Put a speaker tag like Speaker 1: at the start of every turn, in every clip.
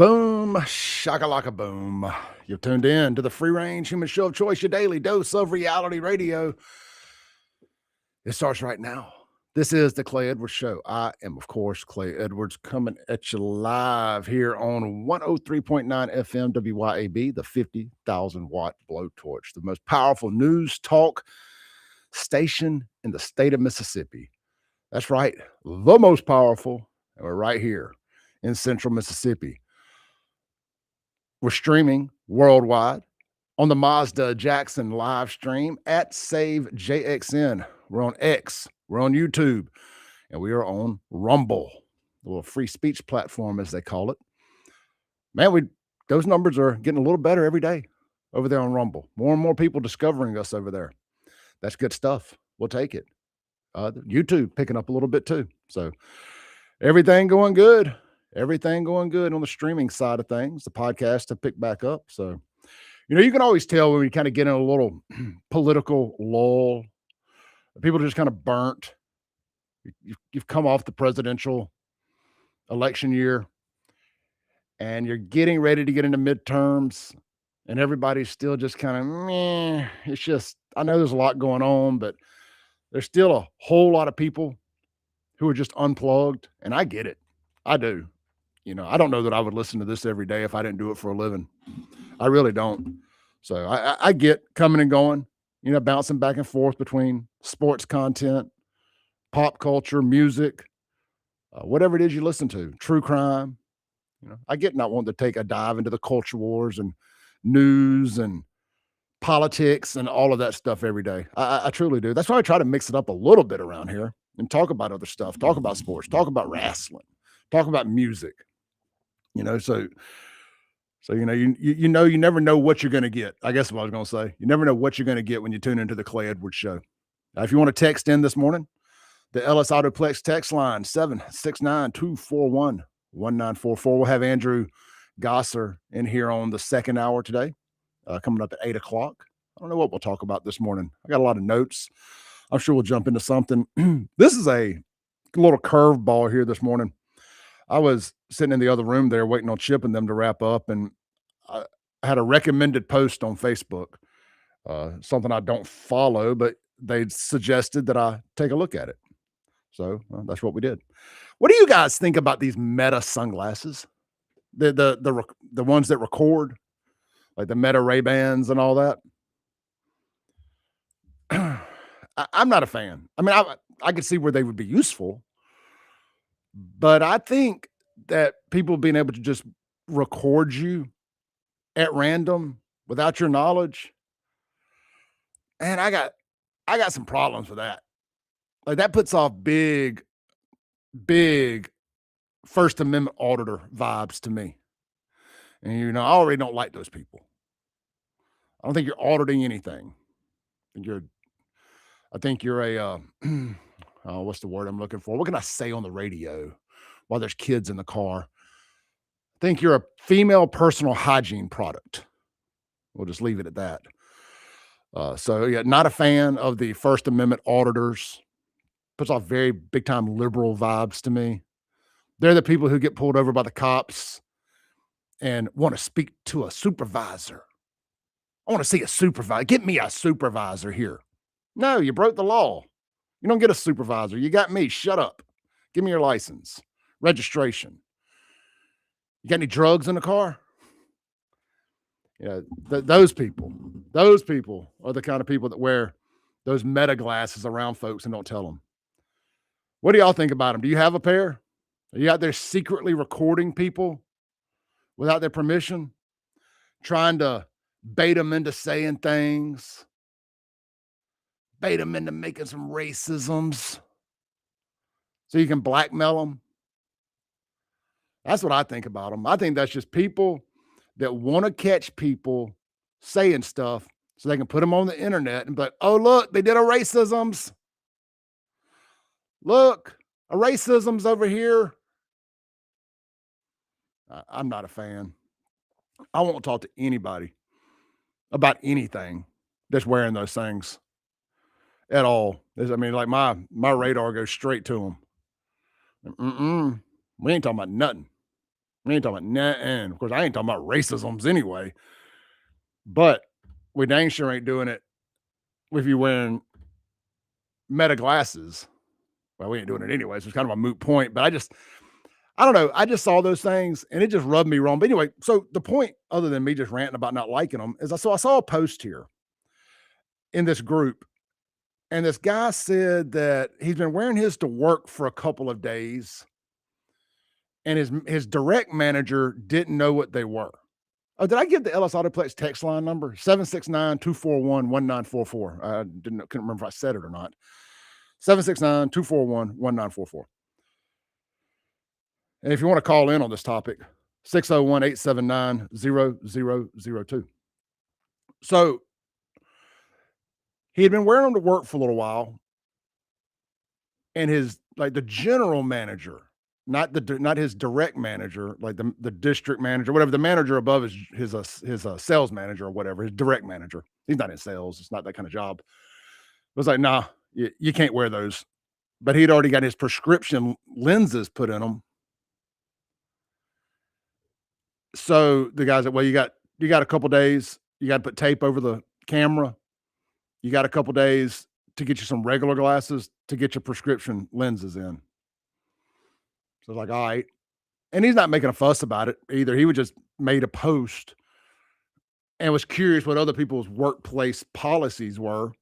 Speaker 1: Boom, shakalaka boom. You're tuned in to the free range human show of choice, your daily dose of reality radio. It starts right now. This is the Clay Edwards Show. I am, of course, Clay Edwards, coming at you live here on 103.9 FM WYAB, the 50,000 watt blowtorch, the most powerful news talk station in the state of Mississippi. That's right, the most powerful. And we're right here in central Mississippi. We're streaming worldwide on the Mazda Jackson live stream at Save JXN. We're on X, we're on YouTube, and we are on Rumble, the little free speech platform, as they call it. Man, those numbers are getting a little better every day over there on Rumble. More and more people discovering us over there. That's good stuff. We'll take it. YouTube picking up a little bit too. So everything going good. Everything going good on the streaming side of things. The podcast have picked back up. So, you can always tell when we kind of get in a little political lull. People are just kind of burnt. You've come off the presidential election year and you're getting ready to get into midterms and everybody's still just kind of meh. It's just, I know there's a lot going on, but there's still a whole lot of people who are just unplugged. And I get it. I do. I don't know that I would listen to this every day if I didn't do it for a living. I really don't. So I get coming and going, bouncing back and forth between sports content, pop culture, music, whatever it is you listen to, true crime. I get not wanting to take a dive into the culture wars and news and politics and all of that stuff every day. I truly do. That's why I try to mix it up a little bit around here and talk about other stuff, talk about sports, talk about wrestling, talk about music. So you never know what you're going to get. I guess what I was going to say. You never know what you're going to get when you tune into the Clay Edwards Show. If you want to text in this morning, the LS Autoplex text line 769-241-1944. We'll have Andrew Gosser in here on the second hour today, coming up at 8 o'clock. I don't know what we'll talk about this morning. I got a lot of notes. I'm sure we'll jump into something. This is a little curveball here this morning. I was sitting in the other room there waiting on Chip and them to wrap up, and I had a recommended post on Facebook, something I don't follow, but they suggested that I take a look at it. So that's what we did. What do you guys think about these Meta sunglasses? The ones that record, like the Meta Ray-Bans and all that? I'm not a fan. I mean, I could see where they would be useful, but I think that people being able to just record you at random without your knowledge, and I got some problems with that. Like that puts off big First Amendment auditor vibes to me. And I already don't like those people. I don't think you're auditing anything. I think you're a what's the word I'm looking for? What can I say on the radio while there's kids in the car? I think you're a female personal hygiene product. We'll just leave it at that. So yeah, not a fan of the First Amendment auditors. Puts off very big time liberal vibes to me. They're the people who get pulled over by the cops and want to speak to a supervisor. I want to see a supervisor. Get me a supervisor here. No, you broke the law. You don't get a supervisor. You got me. Shut up. Give me your license, registration. You got any drugs in the car? Those people are the kind of people that wear those Meta glasses around folks and don't tell them. What do y'all think about them? Do you have a pair? Are you out there secretly recording people without their permission, trying to bait them into saying things, bait them into making some racisms so you can blackmail them? That's what I think about them. I think that's just people that want to catch people saying stuff so they can put them on the internet and be like, oh, look, they did a racisms. Look, a racism's over here. I'm not a fan. I won't talk to anybody about anything that's wearing those things at all. I mean, like my radar goes straight to them. We ain't talking about nothing. We ain't talking about nothing. Of course, I ain't talking about racisms anyway, but we dang sure ain't doing it with you wearing Meta glasses. Well, we ain't doing it anyway, so it's kind of a moot point, but I don't know. I just saw those things and it just rubbed me wrong. But anyway, so the point, other than me just ranting about not liking them, is I saw a post here in this group, and this guy said that he's been wearing his to work for a couple of days, and his direct manager didn't know what they were. Oh, did I give the LS Autoplex text line number? 769-241-1944. I couldn't remember if I said it or not. 769-241-1944. And if you want to call in on this topic, 601-879-0002. So he had been wearing them to work for a little while, and the general manager, not his direct manager, like the district manager, whatever, the manager above his sales manager or whatever, his direct manager. He's not in sales. It's not that kind of job. It was like, nah, you can't wear those. But he'd already got his prescription lenses put in them. So the guy's like, well, you got a couple days. You got to put tape over the camera. You got a couple days to get you some regular glasses to get your prescription lenses in. So I was like, all right. And he's not making a fuss about it either. He would just made a post and was curious what other people's workplace policies were.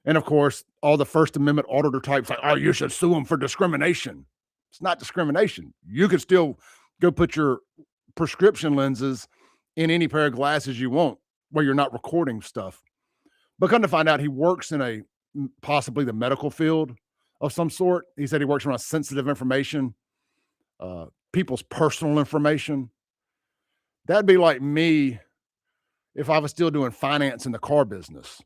Speaker 1: And of course, all the First Amendment auditor types like, oh, you should sue them for discrimination. It's not discrimination. You could still go put your prescription lenses in any pair of glasses you want where you're not recording stuff. But come to find out, he works in possibly the medical field of some sort. He said he works around sensitive information, people's personal information. That'd be like me if I was still doing finance in the car business.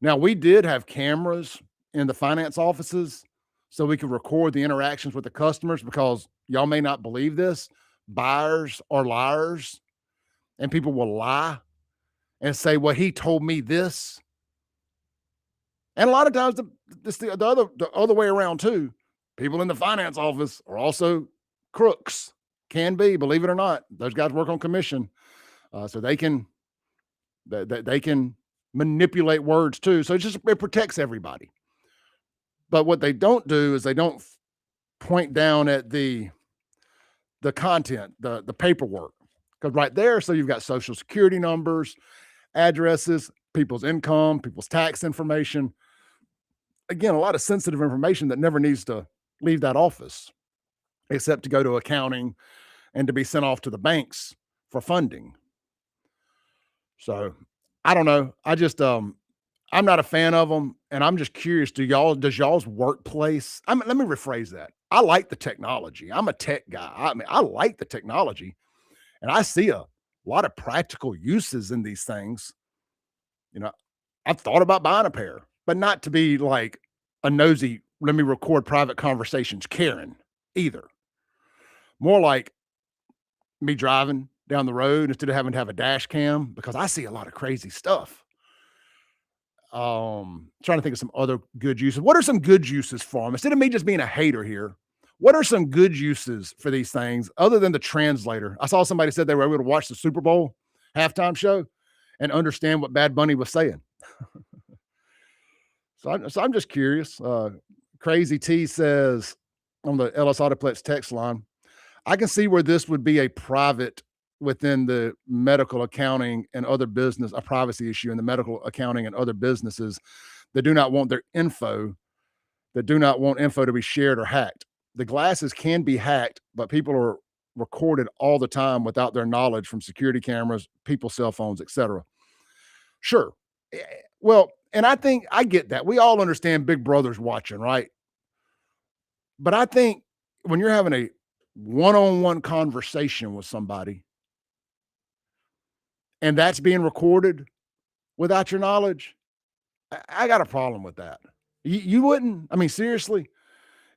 Speaker 1: Now, we did have cameras in the finance offices so we could record the interactions with the customers, because y'all may not believe this, buyers are liars, and people will lie and say, well, he told me this. And a lot of times the other way around too. People in the finance office are also crooks. Can be, believe it or not. Those guys work on commission. So they can manipulate words too. So it protects everybody. But what they don't do is they don't point down at the content, the paperwork. Because right there, so you've got social security numbers, addresses, people's income, people's tax information. Again, a lot of sensitive information that never needs to leave that office, except to go to accounting and to be sent off to the banks for funding. So I don't know. I'm not a fan of them, and I'm just curious, does y'all's workplace, let me rephrase that. I like the technology. I'm a tech guy. I mean, I like the technology, and I see a lot of practical uses in these things. You know, I've thought about buying a pair, but not to be like a nosy, let me record private conversations Karen either. More like me driving down the road instead of having to have a dash cam, because I see a lot of crazy stuff. Trying to think of some other good uses. What are some good uses for them? Instead of me just being a hater here, what are some good uses for these things other than the translator? I saw somebody said they were able to watch the Super Bowl halftime show and understand what Bad Bunny was saying. So I'm just curious. Crazy T says on the LS Autoplex text line, I can see where this would be a private within the medical accounting and other business, a privacy issue in the medical accounting and other businesses that do not want info to be shared or hacked. The glasses can be hacked, but people are recorded all the time without their knowledge from security cameras, people's cell phones, etc. Sure. Well, and I think I get that. We all understand Big Brother's watching, right? But I think when you're having a one-on-one conversation with somebody and that's being recorded without your knowledge, I got a problem with that. You wouldn't? I mean, seriously,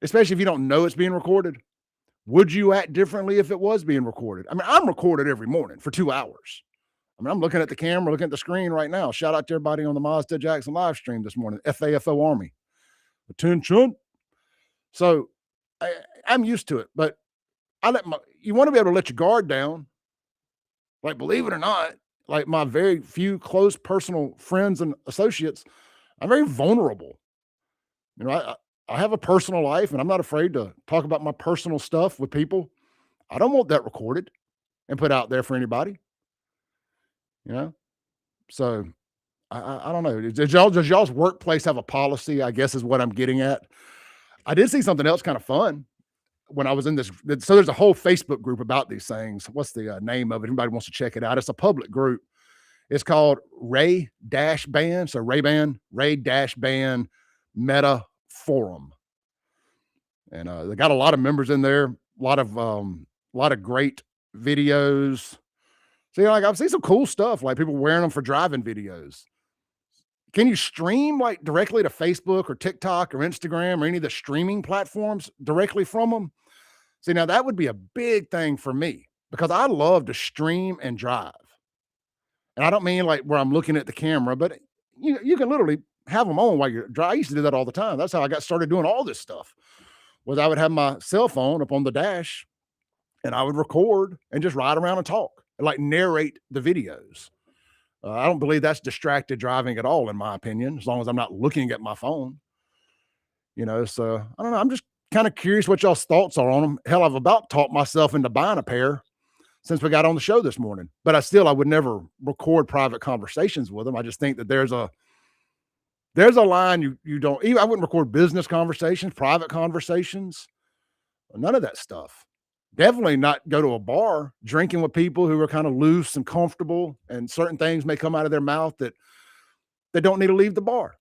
Speaker 1: especially if you don't know it's being recorded. Would you act differently if it was being recorded? I mean, I'm recorded every morning for 2 hours. I mean, I'm looking at the camera, looking at the screen right now. Shout out to everybody on the Mazda Jackson live stream this morning. FAFO Army. Attention. So I'm used to it, but you want to be able to let your guard down. Like, believe it or not, like my very few close personal friends and associates, I'm very vulnerable. You know, I have a personal life and I'm not afraid to talk about my personal stuff with people. I don't want that recorded and put out there for anybody, you know? So I don't know. Does y'all's workplace have a policy? I guess is what I'm getting at. I did see something else kind of fun when I was in this. So there's a whole Facebook group about these things. What's the name of it? Anybody wants to check it out? It's a public group. It's called Ray Dash Band. So Ray Dash Band Meta Forum. And they got a lot of members in there, a lot of great videos. See, like I've seen some cool stuff, like people wearing them for driving videos. Can you stream like directly to Facebook or TikTok or Instagram or any of the streaming platforms directly from them? See, now that would be a big thing for me because I love to stream and drive. And I don't mean like where I'm looking at the camera, but you can literally have them on while you're driving. I used to do that all the time. That's how I got started doing all this stuff. Was I would have my cell phone up on the dash and I would record and just ride around and talk and like narrate the videos. I don't believe that's distracted driving at all, in my opinion, as long as I'm not looking at my phone. So I don't know. I'm just kind of curious what y'all's thoughts are on them. Hell, I've about talked myself into buying a pair since we got on the show this morning, but I would never record private conversations with them. I just think that there's a line you don't even. I wouldn't record business conversations, private conversations, none of that stuff. Definitely not go to a bar drinking with people who are kind of loose and comfortable, and certain things may come out of their mouth that they don't need to leave the bar.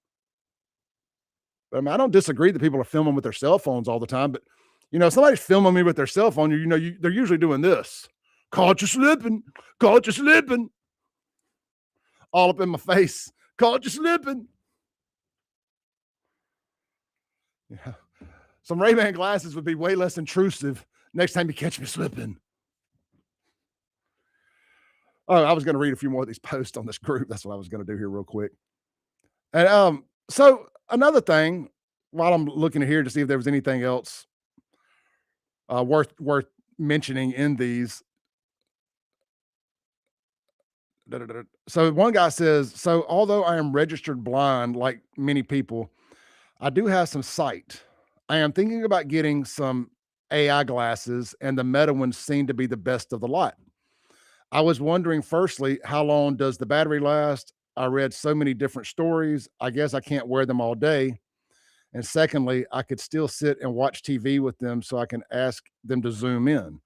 Speaker 1: But, I mean, I don't disagree that people are filming with their cell phones all the time, but if somebody's filming me with their cell phone, they're usually doing this. Caught you slipping, caught you slipping. All up in my face. Caught you slipping. Yeah. Some Ray-Ban glasses would be way less intrusive next time you catch me slipping. Oh, I was going to read a few more of these posts on this group. That's what I was going to do here real quick. And so another thing, while I'm looking here to see if there was anything else worth mentioning in these. So one guy says, so although I am registered blind like many people, I do have some sight. I am thinking about getting some AI glasses, and the Meta ones seem to be the best of the lot. I was wondering, firstly, how long does the battery last? I read so many different stories. I guess I can't wear them all day. And secondly, I could still sit and watch TV with them so I can ask them to zoom in.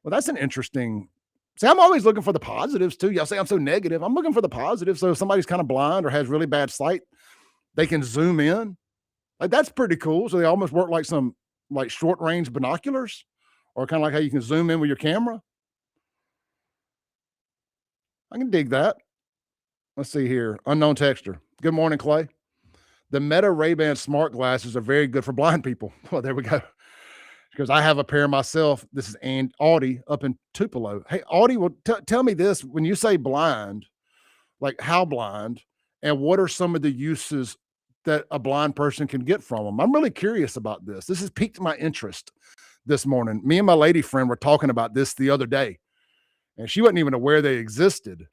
Speaker 1: Well, that's an interesting. See, I'm always looking for the positives too. Y'all say I'm so negative. I'm looking for the positives. So if somebody's kind of blind or has really bad sight, they can zoom in. Like that's pretty cool. So they almost work like some like short range binoculars, or kind of like how you can zoom in with your camera. I can dig that. Let's see here. Unknown texture. Good morning, Clay. The Meta Ray-Ban smart glasses are very good for blind people. Well, there we go. Because I have a pair myself. This is Audie up in Tupelo. Hey, Audie, well, tell me this. When you say blind, like how blind, and what are some of the uses that a blind person can get from them? I'm really curious about this. This has piqued my interest this morning. Me and my lady friend were talking about this the other day, and she wasn't even aware they existed.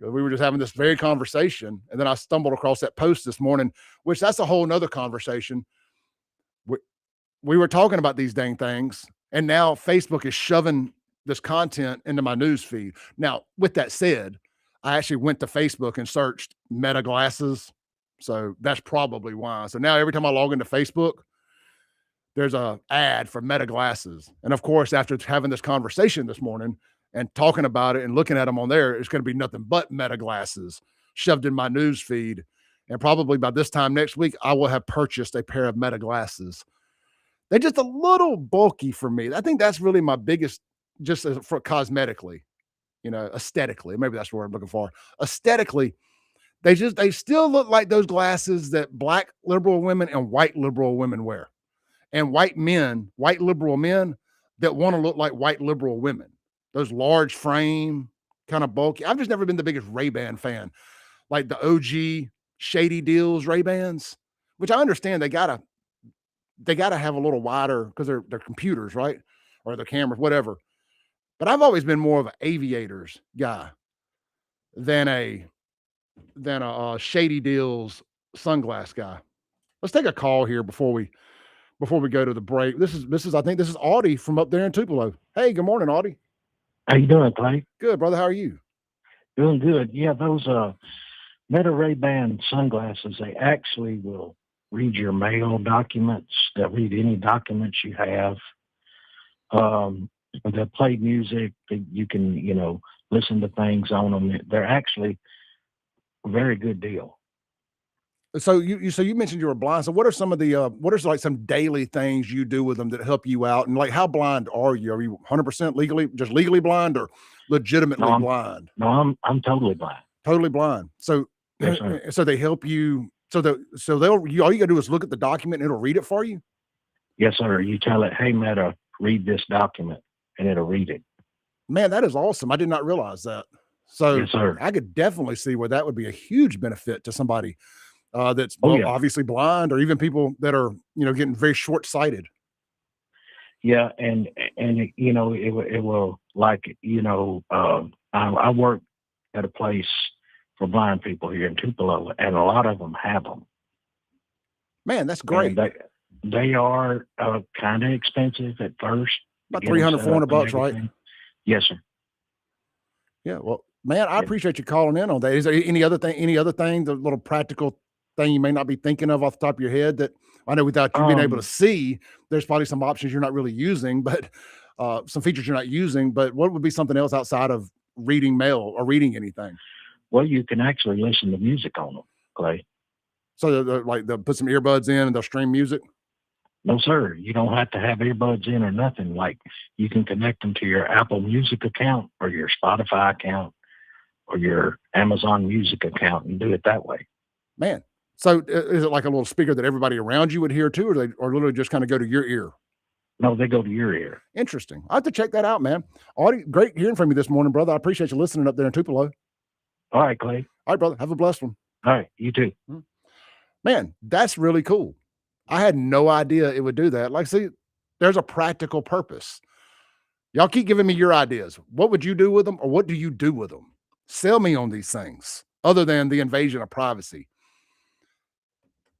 Speaker 1: We were just having this very conversation, and then I stumbled across that post this morning, which that's a whole nother conversation. We were talking about these dang things, and now Facebook is shoving this content into my news feed. Now, with that said, I actually went to Facebook and searched Meta glasses, so that's probably why. So now every time I log into Facebook, there's a ad for Meta glasses. And of course, after having this conversation this morning and talking about it and looking at them on there, it's going to be nothing but Meta glasses shoved in my news feed. And probably by this time next week, I will have purchased a pair of Meta glasses. They're just a little bulky for me. I think that's really my biggest, just for cosmetically, aesthetically. Maybe that's the word I'm looking for. Aesthetically, they still look like those glasses that black liberal women and white liberal women wear. And white liberal men that want to look like white liberal women. Those large frame, kind of bulky. I've just never been the biggest Ray-Ban fan. Like the OG Shady Deals Ray-Bans, which I understand they gotta have a little wider because they're computers, right? or the cameras, whatever. But I've always been more of an aviators guy than a shady deals sunglass guy. Let's take a call here before we go to the break. This is I think this is Audie from up there in Tupelo. Hey, good morning, Audie.
Speaker 2: How you doing, Clay?
Speaker 1: Good, brother. How are you?
Speaker 2: Doing good. Yeah, those Meta Ray-Ban sunglasses, they actually will read your mail documents. They'll read any documents you have. They'll play music. You can, listen to things on them. They're actually a very good deal.
Speaker 1: So you mentioned you were blind. So what are some of the what are like some daily things you do with them that help you out? And like, how blind are you? Are you 100% legally blind, or legitimately
Speaker 2: No,
Speaker 1: blind?
Speaker 2: I'm totally blind.
Speaker 1: Totally blind. So
Speaker 2: Yes, sir.
Speaker 1: so they help you. So all you gotta do is look at the document and it'll read it for you.
Speaker 2: Yes, sir. You tell it, hey, Meta, read this document, and it'll read it.
Speaker 1: Man, that is awesome. I did not realize that. So
Speaker 2: Yes, sir.
Speaker 1: I could definitely see where that would be a huge benefit to somebody that's
Speaker 2: Oh, yeah.
Speaker 1: obviously blind, or even people that are getting very short-sighted.
Speaker 2: Yeah, and it will, like, I work at a place for blind people here in Tupelo, and a lot of them have them.
Speaker 1: Man, that's
Speaker 2: And
Speaker 1: great.
Speaker 2: they are kind of expensive at first.
Speaker 1: About
Speaker 2: to get 'em
Speaker 1: $300,
Speaker 2: set up and
Speaker 1: $400, right?
Speaker 2: everything. Yes, sir.
Speaker 1: Yeah. Well, man, I
Speaker 2: Yeah.
Speaker 1: appreciate you calling in on that. Is there any other thing, the little practical thing you may not be thinking of off the top of your head that I know without you being able to
Speaker 2: Um,
Speaker 1: see, there's probably some options you're not really using, but some features you're not using, but what would be something else outside of reading mail or reading anything?
Speaker 2: well, you can actually listen to music on them, Clay.
Speaker 1: So like they'll put some earbuds in and they'll stream music.
Speaker 2: No, sir. You don't have to have earbuds in or nothing. Like, you can connect them to your Apple Music account or your Spotify account or your Amazon Music account and do it that way.
Speaker 1: Man. So is it like a little speaker that everybody around you would hear too, or literally just kind of go to your ear?
Speaker 2: No, they go to your ear.
Speaker 1: Interesting. I have to check that out, man. Audie, great hearing from you this morning, brother. I appreciate you listening up there in Tupelo.
Speaker 2: All right, Clay.
Speaker 1: All right, brother. Have a blessed one.
Speaker 2: All right, you too.
Speaker 1: Man, that's really cool. I had no idea it would do that. Like, see, there's a practical purpose. Y'all keep giving me your ideas. What would you do with them, or what do you do with them? Sell me on these things other than the invasion of privacy.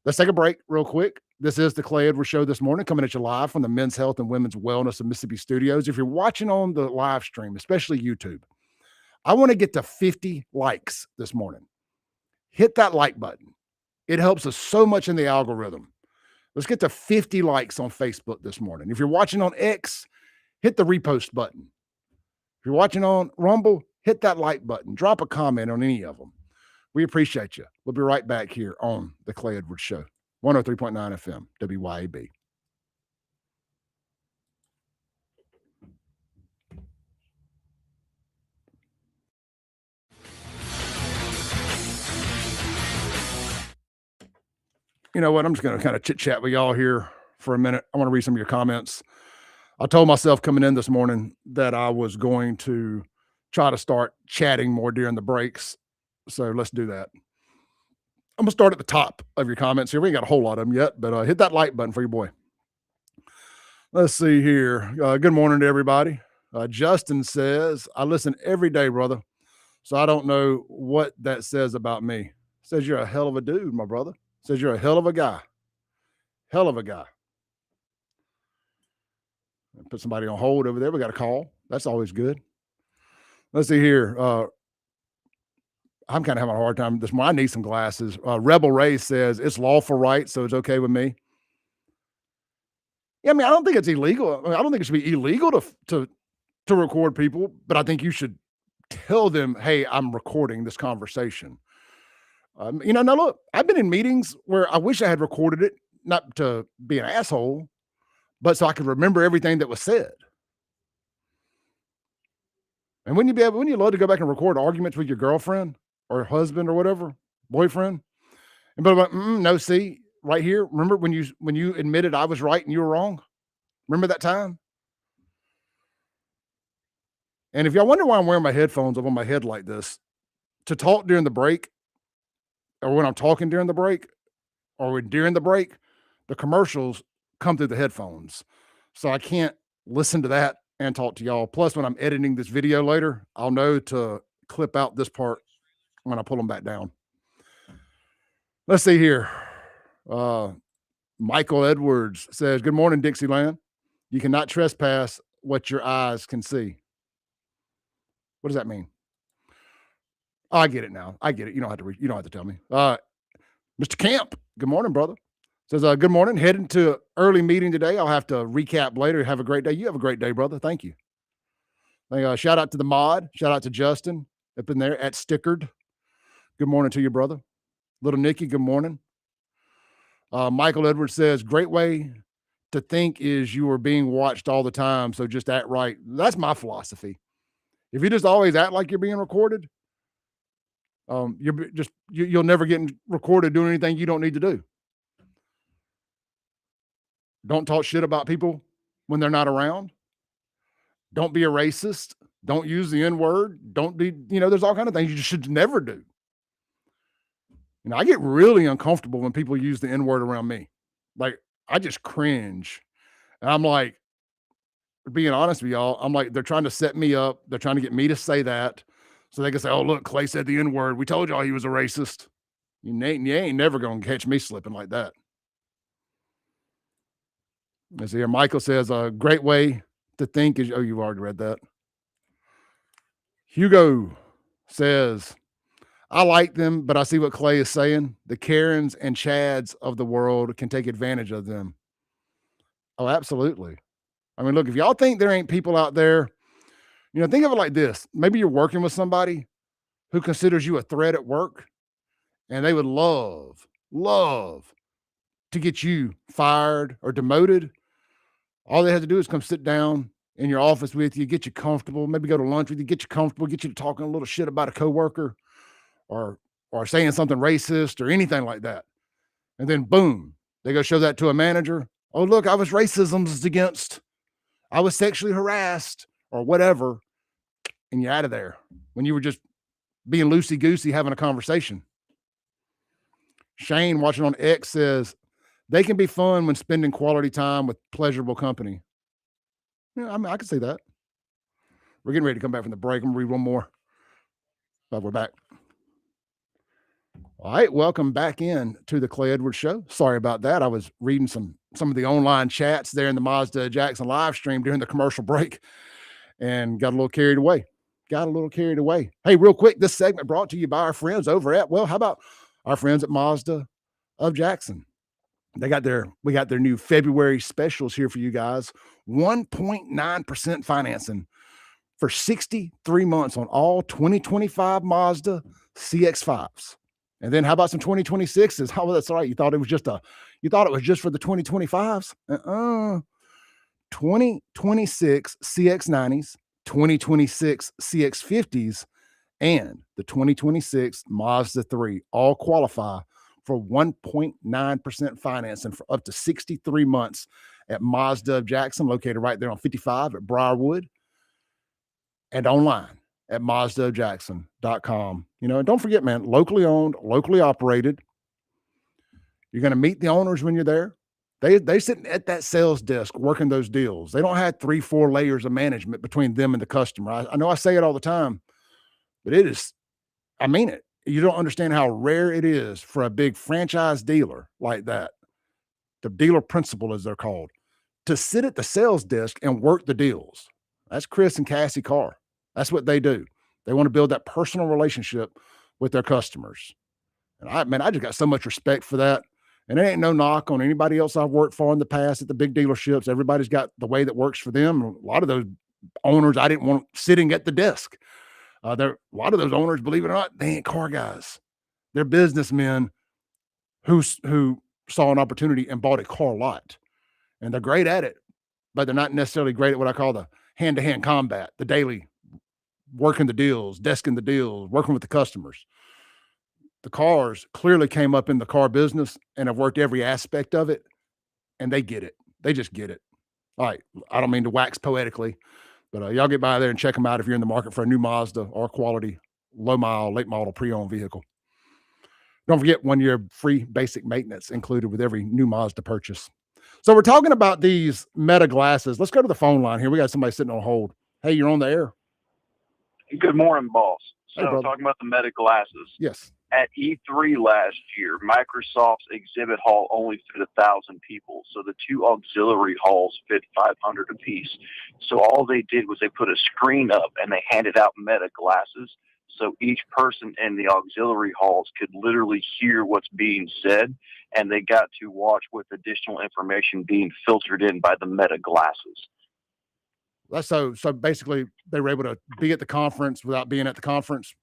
Speaker 1: Let's take a break real quick. This is the Clay Edwards Show this morning, coming at you live from the Men's Health and Women's Wellness of Mississippi Studios. If you're watching on the live stream, especially YouTube, I want to get to 50 likes this morning. Hit that like button. It helps us so much in the algorithm. Let's get to 50 likes on Facebook this morning. If you're watching on X, hit the repost button. If you're watching on Rumble, hit that like button. Drop a comment on any of them. We appreciate you. We'll be right back here on the Clay Edwards Show, 103.9 FM, WYAB. You know what? I'm just going to kind of chit chat with y'all here for a minute. I want to read some of your comments. I told myself coming in this morning that I was going to try to start chatting more during the breaks. So let's do that. I'm going to start at the top of your comments here. We ain't got a whole lot of them yet, but hit that like button for your boy. Let's see here. Good morning to everybody. Justin says, I listen every day, brother. So I don't know what that says about me. Says you're a hell of a dude, my brother. Says you're a hell of a guy. Hell of a guy. Put somebody on hold over there. We got a call. That's always good. Let's see here. I'm kind of having a hard time this morning. I need some glasses. Rebel Ray says it's lawful right, so it's okay with me. Yeah, I mean, I don't think it's illegal. I don't think it should be illegal to record people, but I think you should tell them, hey, I'm recording this conversation. Now look, I've been in meetings where I wish I had recorded it, not to be an asshole, but so I could remember everything that was said. And wouldn't you love to go back and record arguments with your girlfriend or husband or whatever, boyfriend? And but like, no, see, right here, remember when you admitted I was right and you were wrong? Remember that time? And if y'all wonder why I'm wearing my headphones up on my head like this, to talk during the break, or when I'm talking during the break, or during the break, the commercials come through the headphones. So I can't listen to that and talk to y'all. Plus, when I'm editing this video later, I'll know to clip out this part when I pull them back down. Let's see here. Michael Edwards says, "Good morning, Dixieland. You cannot trespass what your eyes can see." What does that mean? Oh, I get it now. I get it. You don't have to tell me. Mr. Camp, good morning, brother. Says, "Good morning. Heading to early meeting today. I'll have to recap later. Have a great day." You have a great day, brother. Thank you. Shout out to the mod. Shout out to Justin up in there at Stickered. Good morning to you, brother. Little Nikki, good morning. Michael Edwards says, "Great way to think is you are being watched all the time, so just act right." That's my philosophy. If you just always act like you're being recorded, you'll never get recorded doing anything you don't need to do. Don't talk shit about people when they're not around. Don't be a racist. Don't use the N-word. Don't be, there's all kinds of things you should never do. I get really uncomfortable when people use the N-word around me. Like, I just cringe. And I'm like, being honest with y'all, I'm like, they're trying to set me up. They're trying to get me to say that so they can say, "Oh, look, Clay said the N-word. We told y'all he was a racist." You ain't never going to catch me slipping like that. Let's see here. Michael says, "A great way to think is," oh, you've already read that. Hugo says, "I like them, but I see what Clay is saying. The Karens and Chads of the world can take advantage of them." Oh, absolutely. I mean, look, if y'all think there ain't people out there, think of it like this. Maybe you're working with somebody who considers you a threat at work, and they would love to get you fired or demoted. All they have to do is come sit down in your office with you, get you comfortable, maybe go to lunch with you, get you comfortable, get you to talking a little shit about a coworker or saying something racist or anything like that. And then boom, they go show that to a manager. "Oh, look, I was racism against. I was sexually harassed," or whatever. And you're out of there when you were just being loosey-goosey having a conversation. Shane watching on X says, "They can be fun when spending quality time with pleasurable company." Yeah, I mean, I can see that. We're getting ready to come back from the break. I'm going to read one more. But we're back. All right, welcome back in to the Clay Edwards Show. Sorry about that. I was reading some of the online chats there in the Mazda Jackson live stream during the commercial break and got a little carried away. Hey, real quick, this segment brought to you by our friends over at, how about our friends at Mazda of Jackson? We got their new February specials here for you guys. 1.9% financing for 63 months on all 2025 Mazda CX-5s. And then how about some 2026s? Oh, that's all right. You thought it was just for the 2025s? 2026 CX-90s, 2026 CX-50s, and the 2026 Mazda 3 all qualify for 1.9% financing for up to 63 months at Mazda of Jackson, located right there on 55 at Briarwood, and online at MazdaofJackson.com. And don't forget, man, locally owned, locally operated. You're going to meet the owners when you're there. They sit at that sales desk working those deals. They don't have 3-4 layers of management between them and the customer. I know I say it all the time, but I mean it. You don't understand how rare it is for a big franchise dealer like that, the dealer principal as they're called, to sit at the sales desk and work the deals. That's Chris and Cassie Carr. That's what they do. They want to build that personal relationship with their customers. And I just got so much respect for that. And there ain't no knock on anybody else I've worked for in the past at the big dealerships. Everybody's got the way that works for them. A lot of those owners I didn't want sitting at the desk. A lot of those owners, believe it or not, they ain't car guys. They're businessmen who saw an opportunity and bought a car lot. And they're great at it, but they're not necessarily great at what I call the hand-to-hand combat, the daily working the deals, desking the deals, working with the customers. The cars clearly came up in the car business and have worked every aspect of it, and they get it. They just get it. All right, I don't mean to wax poetically, but y'all get by there and check them out if you're in the market for a new Mazda or quality, low-mile, late-model pre-owned vehicle. Don't forget 1 year free basic maintenance included with every new Mazda purchase. So we're talking about these Meta glasses. Let's go to the phone line here. We got somebody sitting on hold. Hey, you're on the air.
Speaker 3: Good morning, boss.
Speaker 1: Hey,
Speaker 3: So
Speaker 1: brother.
Speaker 3: talking about the Meta glasses.
Speaker 1: Yes.
Speaker 3: At E3 last year, Microsoft's exhibit hall only fit 1,000 people. So the two auxiliary halls fit 500 apiece. So all they did was they put a screen up and they handed out Meta glasses. So each person in the auxiliary halls could literally hear what's being said, and they got to watch with additional information being filtered in by the Meta glasses.
Speaker 1: So basically they were able to be at the conference without being at the conference.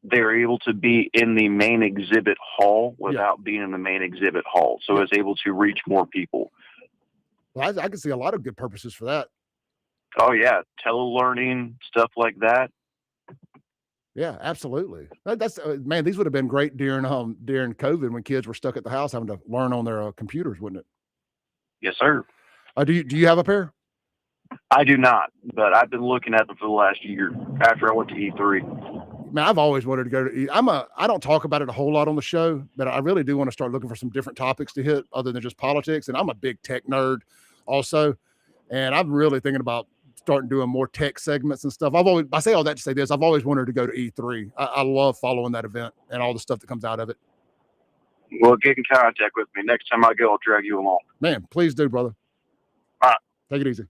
Speaker 3: They're able to be in the main exhibit hall without being in the main exhibit hall. So it's able to reach more people.
Speaker 1: Well, I can see a lot of good purposes for that.
Speaker 3: Oh yeah. Telelearning, stuff like that.
Speaker 1: Yeah, absolutely. That's man, these would have been great during COVID when kids were stuck at the house having to learn on their computers, wouldn't it?
Speaker 3: Yes, sir.
Speaker 1: Do you have a pair?
Speaker 3: I do not, but I've been looking at them for the last year after I went to E3.
Speaker 1: Man, I've always wanted to go to. I don't talk about it a whole lot on the show, but I really do want to start looking for some different topics to hit other than just politics. And I'm a big tech nerd also, and I'm really thinking about starting doing more tech segments and stuff. I say all that to say this. I've always wanted to go to E3. I love following that event and all the stuff that comes out of it.
Speaker 3: Well, get in contact with me. Next time I go, I'll drag you along.
Speaker 1: Man, please do, brother.
Speaker 3: All right.
Speaker 1: Take it easy.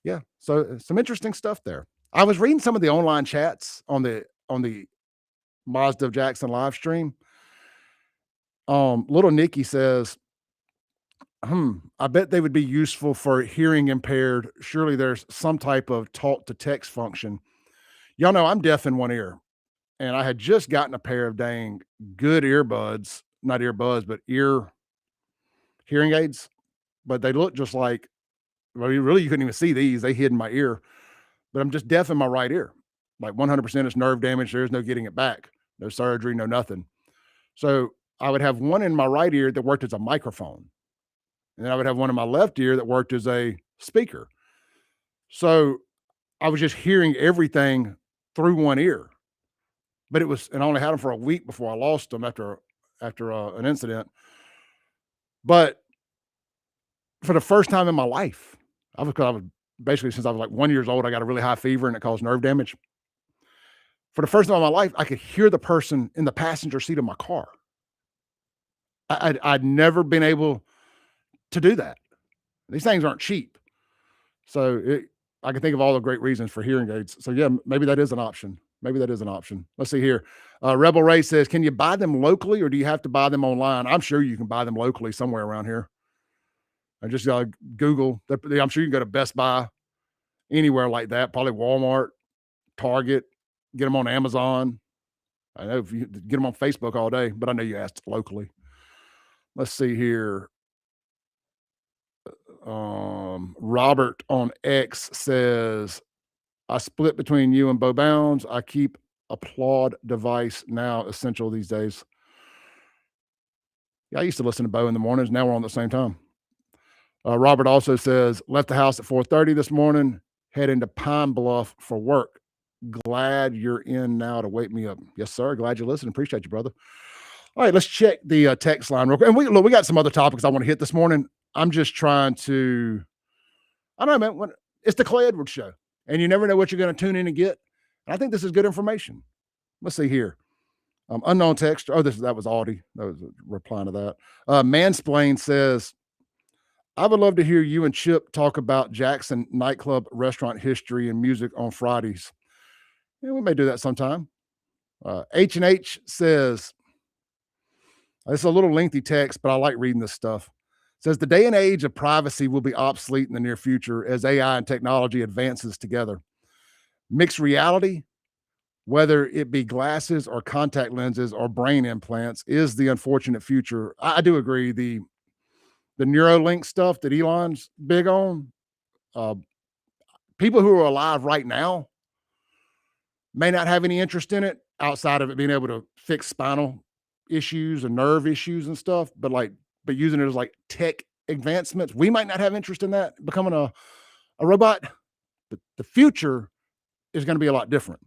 Speaker 1: Yeah. So some interesting stuff there. I was reading some of the online chats on the Mazda of Jackson live stream. Little Nikki says, I bet they would be useful for hearing impaired. Surely there's some type of talk to text function. Y'all know I'm deaf in one ear, and I had just gotten a pair of dang good earbuds, not earbuds, but ear hearing aids, but they look just like, well, you couldn't even see these. They hid in my ear, but I'm just deaf in my right ear. Like 100% it's nerve damage. There's no getting it back. No surgery, no nothing. So I would have one in my right ear that worked as a microphone. And then I would have one in my left ear that worked as a speaker. So I was just hearing everything through one ear. But and I only had them for a week before I lost them after an incident. But for the first time in my life, I was basically, since I was like 1 year old, I got a really high fever and it caused nerve damage. For the first time in my life, I could hear the person in the passenger seat of my car. I'd never been able to do that. These things aren't cheap. So I can think of all the great reasons for hearing aids. So yeah, maybe that is an option. Let's see here. Rebel Ray says, can you buy them locally or do you have to buy them online? I'm sure you can buy them locally somewhere around here. I just Google. I'm sure you can go to Best Buy, anywhere like that, probably Walmart, Target, get them on Amazon. I know if you get them on Facebook all day, but I know you asked locally. Let's see here. Robert on X says, I split between you and Bo Bounds. I keep applaud device now essential these days. Yeah, I used to listen to Bo in the mornings. Now we're on at the same time. Robert also says, left the house at 4:30 this morning, heading to Pine Bluff for work. Glad you're in now to wake me up. Yes, sir. Glad you're listening. Appreciate you, brother. All right, let's check the text line real quick. And we got some other topics I want to hit this morning. I'm just trying to, I don't know, man. It's the Clay Edwards Show, and you never know what you're going to tune in and get. And I think this is good information. Let's see here. Unknown text. Oh, that was Audie. That was a reply to that. Mansplain says, I would love to hear you and Chip talk about Jackson nightclub restaurant history and music on Fridays. Yeah, we may do that sometime. H&H says, it's a little lengthy text, but I like reading this stuff. It says the day and age of privacy will be obsolete in the near future as AI and technology advances together. Mixed reality, whether it be glasses or contact lenses or brain implants, is the unfortunate future. I do agree. The Neuralink stuff that Elon's big on, people who are alive right now may not have any interest in it outside of it being able to fix spinal issues and nerve issues and stuff, but using it as like tech advancements, we might not have interest in that becoming a robot. But the future is going to be a lot different.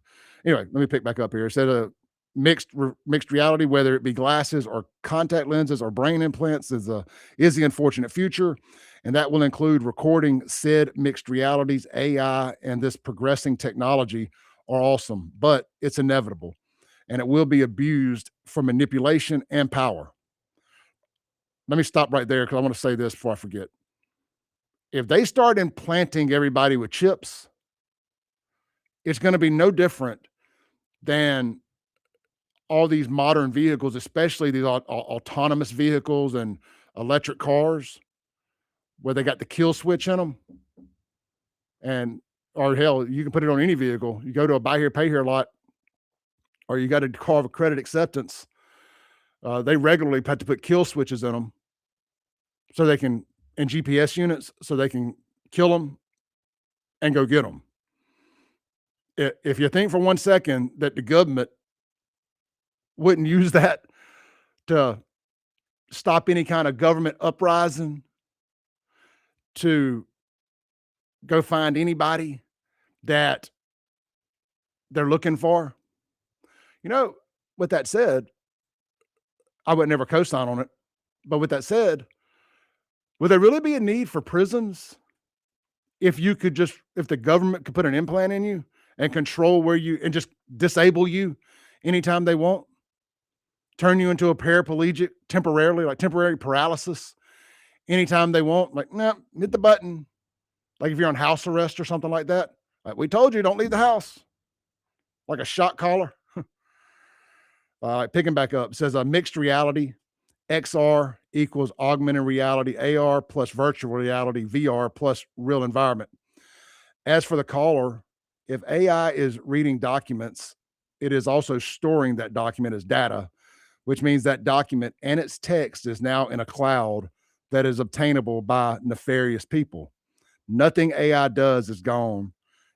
Speaker 1: Anyway, let me pick back up here. It said mixed reality, whether it be glasses or contact lenses or brain implants, is the unfortunate future. And that will include recording said mixed realities. AI and this progressing technology are awesome, but it's inevitable and it will be abused for manipulation and power. Let me stop right there because I want to say this before I forget. If they start implanting everybody with chips, it's going to be no different than all these modern vehicles, especially these autonomous vehicles and electric cars, where they got the kill switch in them. And, or hell, you can put it on any vehicle. You go to a buy here, pay here lot, or you got a car with credit acceptance. They regularly have to put kill switches in them so they can, and GPS units, so they can kill them and go get them. If you think for 1 second that the government wouldn't use that to stop any kind of government uprising, to go find anybody that they're looking for. You know, with that said, I would never co-sign on it. But with that said, would there really be a need for prisons if the government could put an implant in you and control where you, and just disable you anytime they want? Turn you into a paraplegic temporarily, like temporary paralysis anytime they want? Like, no, hit the button. Like if you're on house arrest or something like that. Like, we told you, don't leave the house. Like a shot collar. Picking back up, it says a mixed reality, XR equals augmented reality, AR plus virtual reality, VR plus real environment. As for the caller, if AI is reading documents, it is also storing that document as data, which means that document and its text is now in a cloud that is obtainable by nefarious people. Nothing AI does is gone.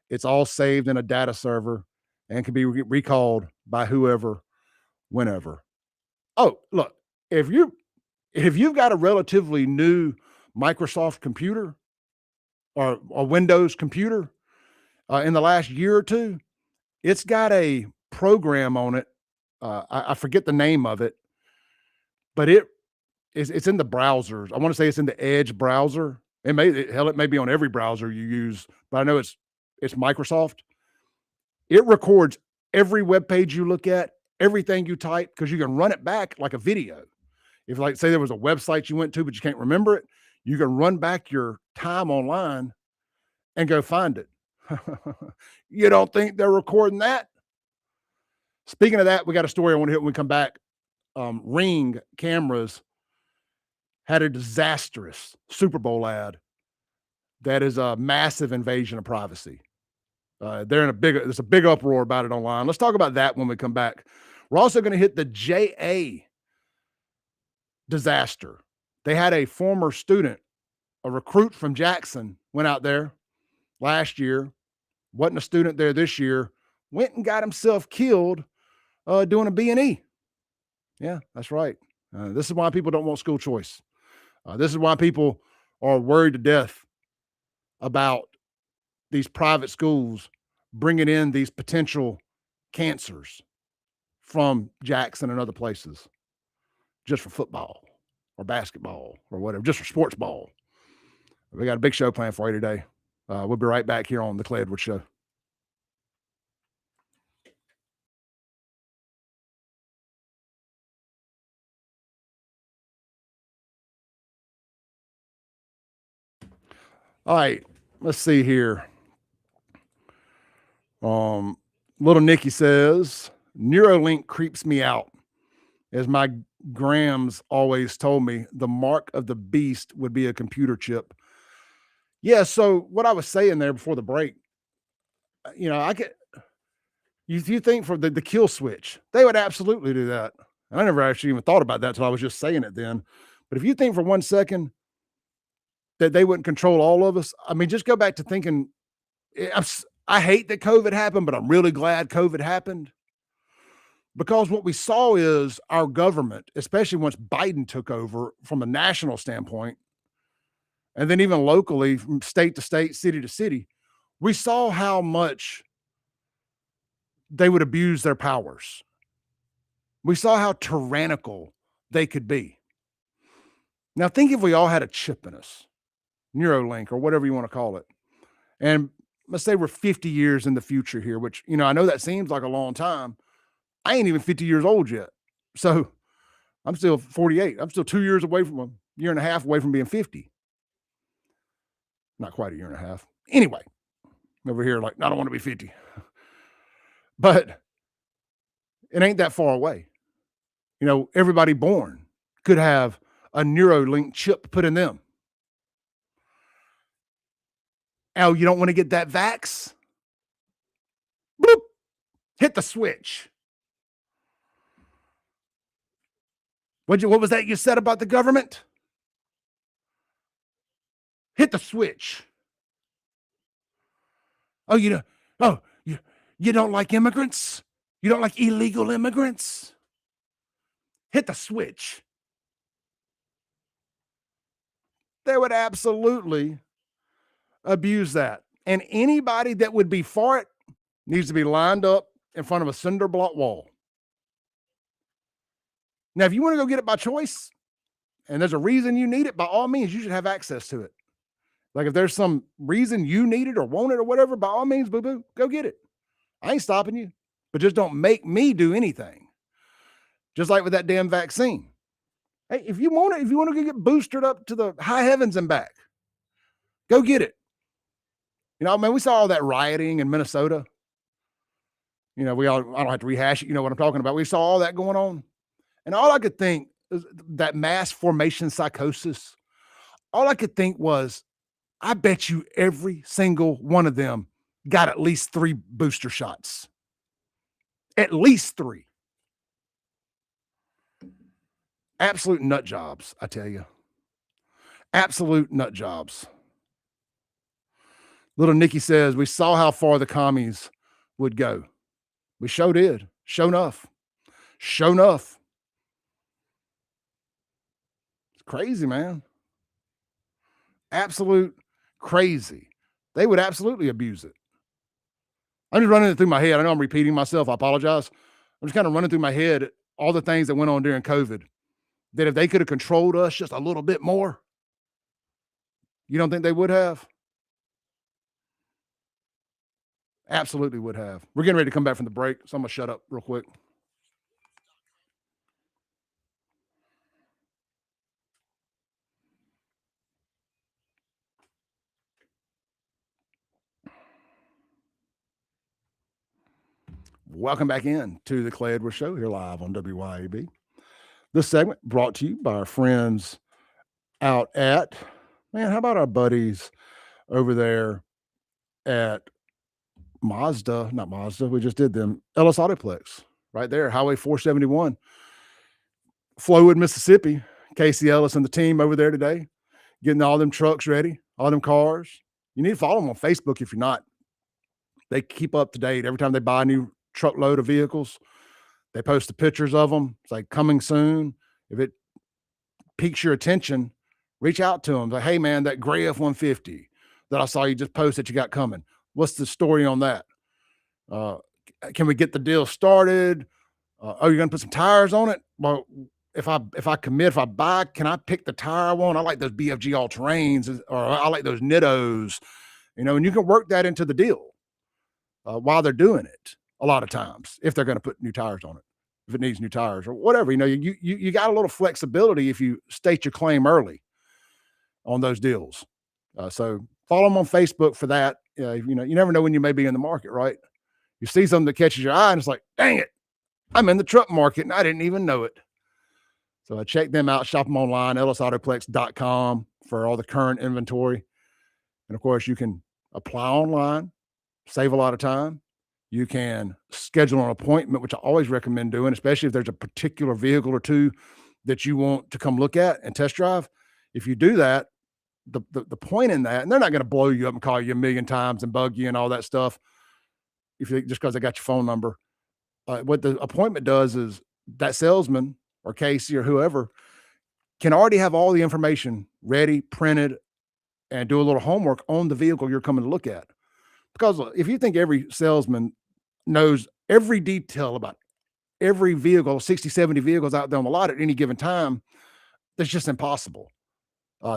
Speaker 1: It's all saved in a data server and can be recalled by whoever, whenever. Oh, look, if you've got a relatively new Microsoft computer or a Windows computer in the last year or two, it's got a program on it. I forget the name of it, but it's in the browsers. I want to say it's in the Edge browser. It may be on every browser you use, but I know it's Microsoft. It records every web page you look at, everything you type, because you can run it back like a video. If, like, say there was a website you went to, but you can't remember it, you can run back your time online and go find it. You don't think they're recording that? Speaking of that, we got a story I want to hit when we come back. Ring cameras had a disastrous Super Bowl ad that is a massive invasion of privacy. There's a big uproar about it online. Let's talk about that when we come back. We're also going to hit the JA disaster. They had a former student, a recruit from Jackson, went out there last year, wasn't a student there this year, went and got himself killed doing a B&E. Yeah, that's right. This is why people don't want school choice. This is why people are worried to death about these private schools bringing in these potential cancers from Jackson and other places just for football or basketball or whatever, just for sports ball. We got a big show planned for you today. We'll be right back here on the Clay Edwards Show. All right, let's see here. Little Nikki says, Neuralink creeps me out. As my Grams always told me, the mark of the beast would be a computer chip. Yeah, so what I was saying there before the break, you think for the kill switch, they would absolutely do that. I never actually even thought about that until I was just saying it then. But if you think for 1 second that they wouldn't control all of us, I mean, just go back to thinking, I hate that COVID happened, but I'm really glad COVID happened. Because what we saw is our government, especially once Biden took over from a national standpoint, and then even locally from state to state, city to city, we saw how much they would abuse their powers. We saw how tyrannical they could be. Now, think if we all had a chip in us, Neuralink or whatever you want to call it. And let's say we're 50 years in the future here, which, I know that seems like a long time. I ain't even 50 years old yet. So I'm still 48. I'm still 2 years away from a year and a half away from being 50. Not quite a year and a half. Anyway, over here, like, I don't want to be 50. But it ain't that far away. Everybody born could have a Neuralink chip put in them. Oh, you don't want to get that vax? Boop. Hit the switch. What was that you said about the government? Hit the switch. Oh, you don't like immigrants? You don't like illegal immigrants? Hit the switch. They would absolutely abuse that. And anybody that would be for it needs to be lined up in front of a cinder block wall. Now, if you want to go get it by choice, and there's a reason you need it, by all means, you should have access to it. Like if there's some reason you need it or want it or whatever, by all means, boo-boo, go get it. I ain't stopping you, but just don't make me do anything. Just like with that damn vaccine. Hey, if you want to get boosted up to the high heavens and back, go get it. Man, we saw all that rioting in Minnesota. I don't have to rehash it. You know what I'm talking about. We saw all that going on. And all I could think is that mass formation psychosis. All I could think was, I bet you every single one of them got at least 3 booster shots. At least 3. Absolute nut jobs, I tell you. Absolute nut jobs. Little Nikki says, we saw how far the commies would go. We sure did. Sure enough. Sure enough. It's crazy, man. Absolute crazy. They would absolutely abuse it. I'm just running it through my head. I know I'm repeating myself. I apologize. I'm just kind of running through my head all the things that went on during COVID. That if they could have controlled us just a little bit more, you don't think they would have? Absolutely would have. We're getting ready to come back from the break, so I'm going to shut up real quick. Welcome back in to the Clay Edwards Show here live on WYAB. This segment brought to you by our friends out at, how about our buddies over there at not Mazda, we just did them, Ellis Autoplex, right there, Highway 471, Flowood, Mississippi. Casey Ellis and the team over there today, getting all them trucks ready, all them cars. You need to follow them on Facebook if you're not. They keep up to date. Every time they buy a new truckload of vehicles, they post the pictures of them. It's like coming soon. If it piques your attention, reach out to them. Like, hey man, that gray F-150 that I saw you just post that you got coming. What's the story on that? Can we get the deal started? You're going to put some tires on it? Well, if I buy, can I pick the tire I want? I like those BFG all-terrains, or I like those Nittos, and you can work that into the deal while they're doing it a lot of times, if they're going to put new tires on it, if it needs new tires or whatever. You got a little flexibility if you state your claim early on those deals. So follow them on Facebook for that. You never know when you may be in the market, right? You see something that catches your eye and it's like, dang it, I'm in the truck market and I didn't even know it. So check them out, shop them online, ellisautoplex.com for all the current inventory. And of course, you can apply online, save a lot of time. You can schedule an appointment, which I always recommend doing, especially if there's a particular vehicle or two that you want to come look at and test drive. If you do that, the point in that, and they're not going to blow you up and call you a million times and bug you and all that stuff, just because they got your phone number. What the appointment does is that salesman or Casey or whoever can already have all the information ready, printed, and do a little homework on the vehicle you're coming to look at. Because if you think every salesman knows every detail about every vehicle, 60, 70 vehicles out there on the lot at any given time. That's just impossible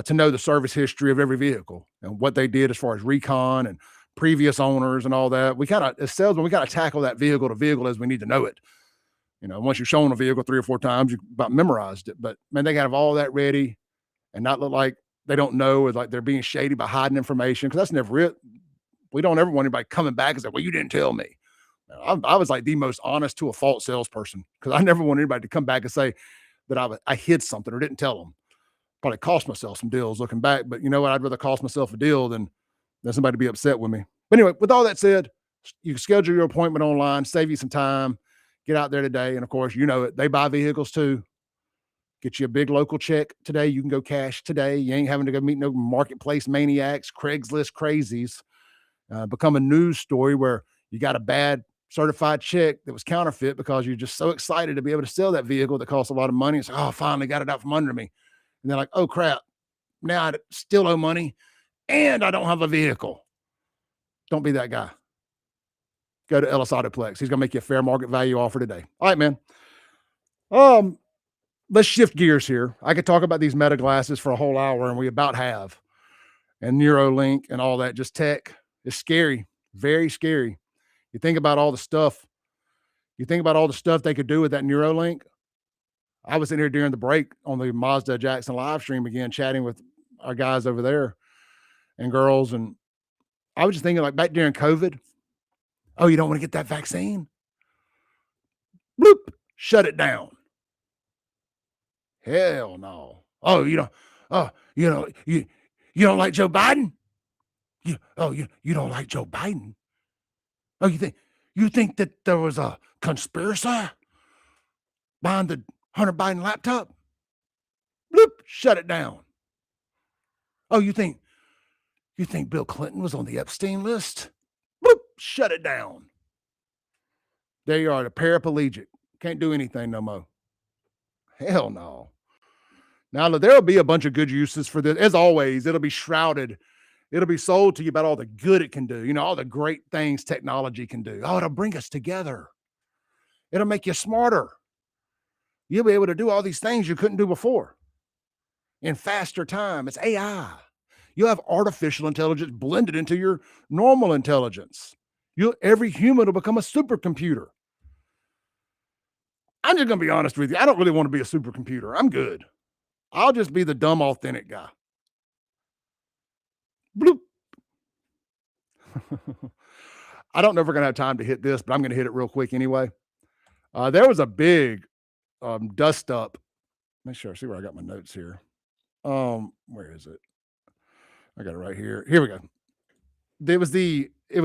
Speaker 1: to know the service history of every vehicle and what they did as far as recon and previous owners and all that. We kind of, as salesmen, we got to tackle that vehicle to vehicle as we need to know it. You know, once you've shown a vehicle 3 or 4 times, you about memorized it. But man, they got to have all that ready and not look like they don't know, or like they're being shady by hiding information. Cause that's never it. We don't ever want anybody coming back and say, well, you didn't tell me. I was like the most honest to a fault salesperson, because I never want anybody to come back and say that I hid something or didn't tell them. Probably cost myself some deals looking back, but you know what? I'd rather cost myself a deal than somebody be upset with me. But anyway, with all that said, you can schedule your appointment online, save you some time, get out there today. And of course, you know it, they buy vehicles too. Get you a big local check today. You can go cash today. You ain't having to go meet no marketplace maniacs, Craigslist crazies. Become a news story where you got a bad certified check that was counterfeit because you're just so excited to be able to sell that vehicle that costs a lot of money. It's like, oh, finally got it out from under me. And they're like, oh crap, now I still owe money and I don't have a vehicle. Don't be that guy. Go to Ellis Autoplex. He's going to make you a fair market value offer today. All right, man. Let's shift gears here. I could talk about these Meta glasses for a whole hour, and we about have. And Neuralink and all that, just tech. It's scary, very scary. You think about all the stuff. You think about all the stuff they could do with that Neuralink. I was in here during the break on the Mazda Jackson live stream again, chatting with our guys over there and girls. And I was just thinking, like, back during COVID, oh, you don't want to get that vaccine? Bloop, shut it down. Hell no. Oh, you don't like Joe Biden? You don't like Joe Biden? Oh, you think that there was a conspiracy behind the Hunter Biden laptop? Bloop, shut it down. Oh, you think Bill Clinton was on the Epstein list? Bloop, shut it down. There you are, the paraplegic. Can't do anything no more. Hell no. Now, there'll be a bunch of good uses for this. As always, it'll be shrouded. It'll be sold to you about all the good it can do. You know, all the great things technology can do. Oh, it'll bring us together. It'll make you smarter. You'll be able to do all these things you couldn't do before in faster time. It's AI. You'll have artificial intelligence blended into your normal intelligence. Every human will become a supercomputer. I'm just going to be honest with you. I don't really want to be a supercomputer. I'm good. I'll just be the dumb, authentic guy. Bloop. I don't know if we're going to have time to hit this, but I'm going to hit it real quick anyway. There was a big dust up. Make sure I see where I got my notes here. Where is it? I got it right here. Here we go. It was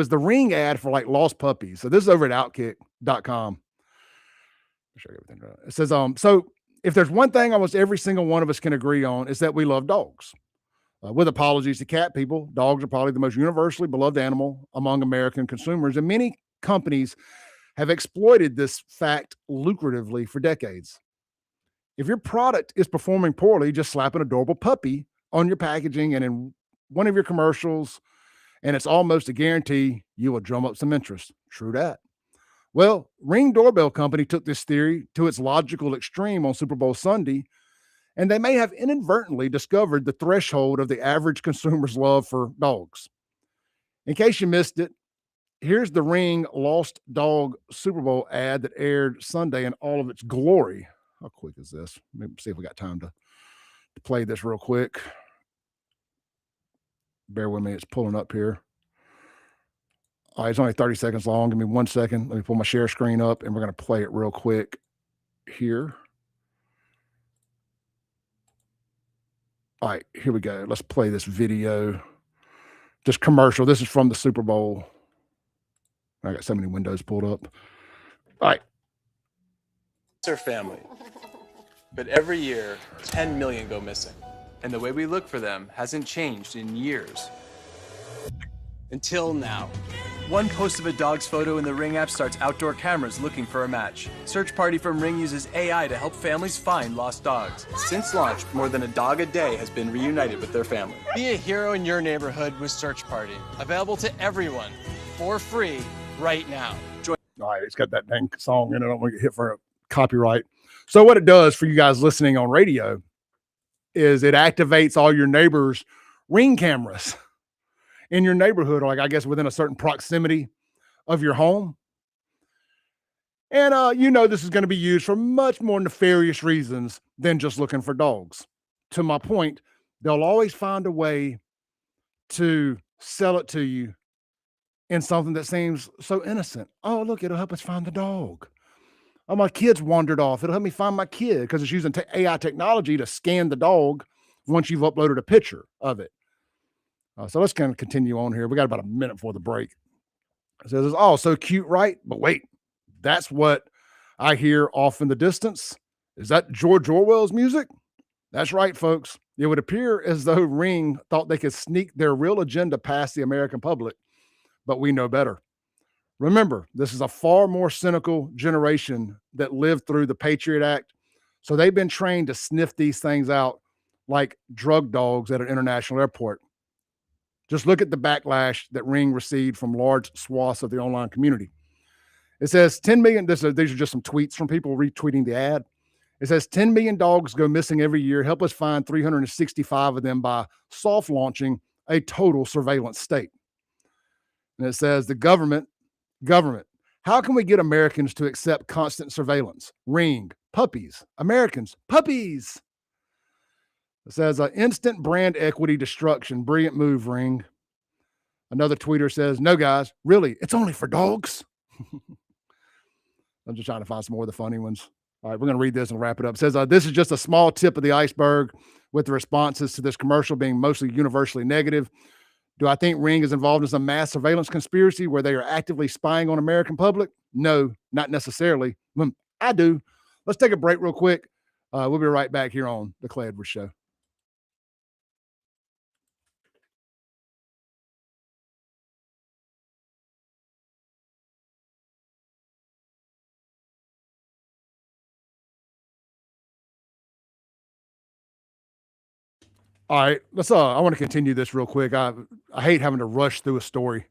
Speaker 1: the Ring ad for like lost puppies. So this is over at Outkick.com. Show you everything. It says, so if there's one thing almost every single one of us can agree on, is that we love dogs. With apologies to cat people, dogs are probably the most universally beloved animal among American consumers, and many companies have exploited this fact lucratively for decades. If your product is performing poorly, just slap an adorable puppy on your packaging and in one of your commercials, and it's almost a guarantee you will drum up some interest. True that. Well, Ring Doorbell Company took this theory to its logical extreme on Super Bowl Sunday, and they may have inadvertently discovered the threshold of the average consumer's love for dogs. In case you missed it, here's the Ring Lost Dog Super Bowl ad that aired Sunday in all of its glory. How quick is this? Maybe see if we got time to play this real quick. Bear with me, it's pulling up here. All right, it's only 30 seconds long. Give me 1 second. Let me pull my share screen up, and we're going to play it real quick here. All right, here we go. Let's play this video. Just commercial. This is from the Super Bowl. I got so many windows pulled up. All right.
Speaker 4: It's our family. But every year, 10 million go missing. And the way we look for them hasn't changed in years. Until now. One post of a dog's photo in the Ring app starts outdoor cameras looking for a match. Search Party from Ring uses AI to help families find lost dogs. Since launch, more than a dog a day has been reunited with their family.
Speaker 5: Be a hero in your neighborhood with Search Party. Available to everyone for free right now.
Speaker 1: All right, it's got that dang song in it. I don't want to get hit for copyright. So what it does for you guys listening on radio is it activates all your neighbors' Ring cameras in your neighborhood, or like I guess within a certain proximity of your home. And this is going to be used for much more nefarious reasons than just looking for dogs. To my point, they'll always find a way to sell it to you in something that seems so innocent. Oh, look, it'll help us find the dog. Oh, my kid's wandered off. It'll help me find my kid, because it's using AI technology to scan the dog once you've uploaded a picture of it. So let's kind of continue on here. We got about a minute before the break. It says, oh, so cute, right? But wait, that's what I hear off in the distance. Is that George Orwell's music? That's right, folks. It would appear as though Ring thought they could sneak their real agenda past the American public, but we know better. Remember, this is a far more cynical generation that lived through the Patriot Act. So they've been trained to sniff these things out like drug dogs at an international airport. Just look at the backlash that Ring received from large swaths of the online community. It says 10 million. These are just some tweets from people retweeting the ad. It says 10 million dogs go missing every year. Help us find 365 of them by soft launching a total surveillance state. And it says the government, how can we get Americans to accept constant surveillance? Ring, puppies, Americans, puppies. It says instant brand equity destruction. Brilliant move, Ring. Another tweeter says, no, guys, really, it's only for dogs. I'm just trying to find some more of the funny ones. All right, we're going to read this and wrap it up. It says, this is just a small tip of the iceberg, with the responses to this commercial being mostly universally negative. Do I think Ring is involved in some mass surveillance conspiracy where they are actively spying on American public? No, not necessarily. I do. Let's take a break real quick. We'll be right back here on The Clay Edwards Show. All right, let's. I want to continue this real quick. I hate having to rush through a story,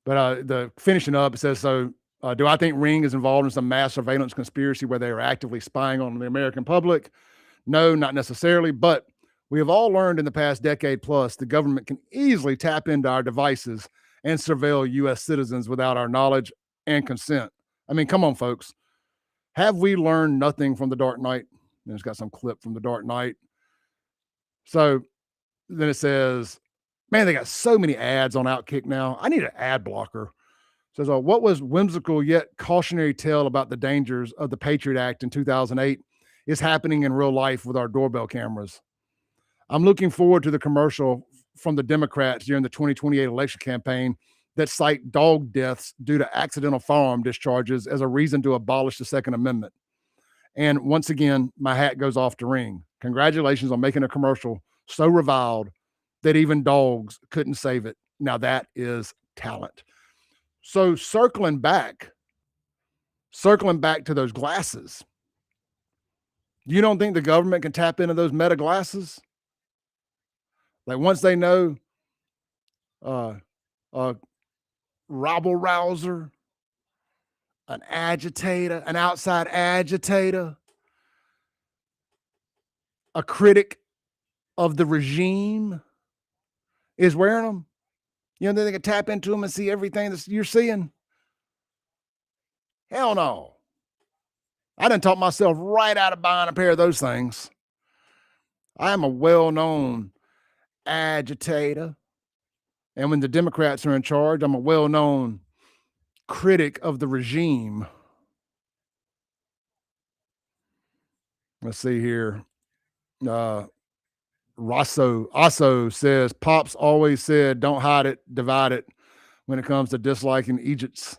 Speaker 1: but the finishing up, it says, so do I think Ring is involved in some mass surveillance conspiracy where they are actively spying on the American public? No, not necessarily, but we have all learned in the past decade plus the government can easily tap into our devices and surveil U.S. citizens without our knowledge and consent. I mean, come on, folks. Have we learned nothing from The Dark Knight? And it's got some clip from The Dark Knight. So then it says, man, they got so many ads on Outkick now. I need an ad blocker. It says, what was whimsical yet cautionary tale about the dangers of the Patriot Act in 2008 is happening in real life with our doorbell cameras. I'm looking forward to the commercial from the Democrats during the 2028 election campaign that cite dog deaths due to accidental firearm discharges as a reason to abolish the Second Amendment. And once again, my hat goes off to Ring. Congratulations on making a commercial so reviled that even dogs couldn't save it. Now that is talent. So circling back to those glasses, you don't think the government can tap into those Meta glasses? Like once they know rabble rouser, an agitator, an outside agitator, a critic of the regime is wearing them, you know, they can tap into them and see everything that you're seeing. Hell no. I done talked myself right out of buying a pair of those things. I am a well-known agitator. And when the Democrats are in charge, I'm a well-known critic of the regime. Let's see here. Asso says, Pops always said, don't hide it, divide it when it comes to disliking Egypt's.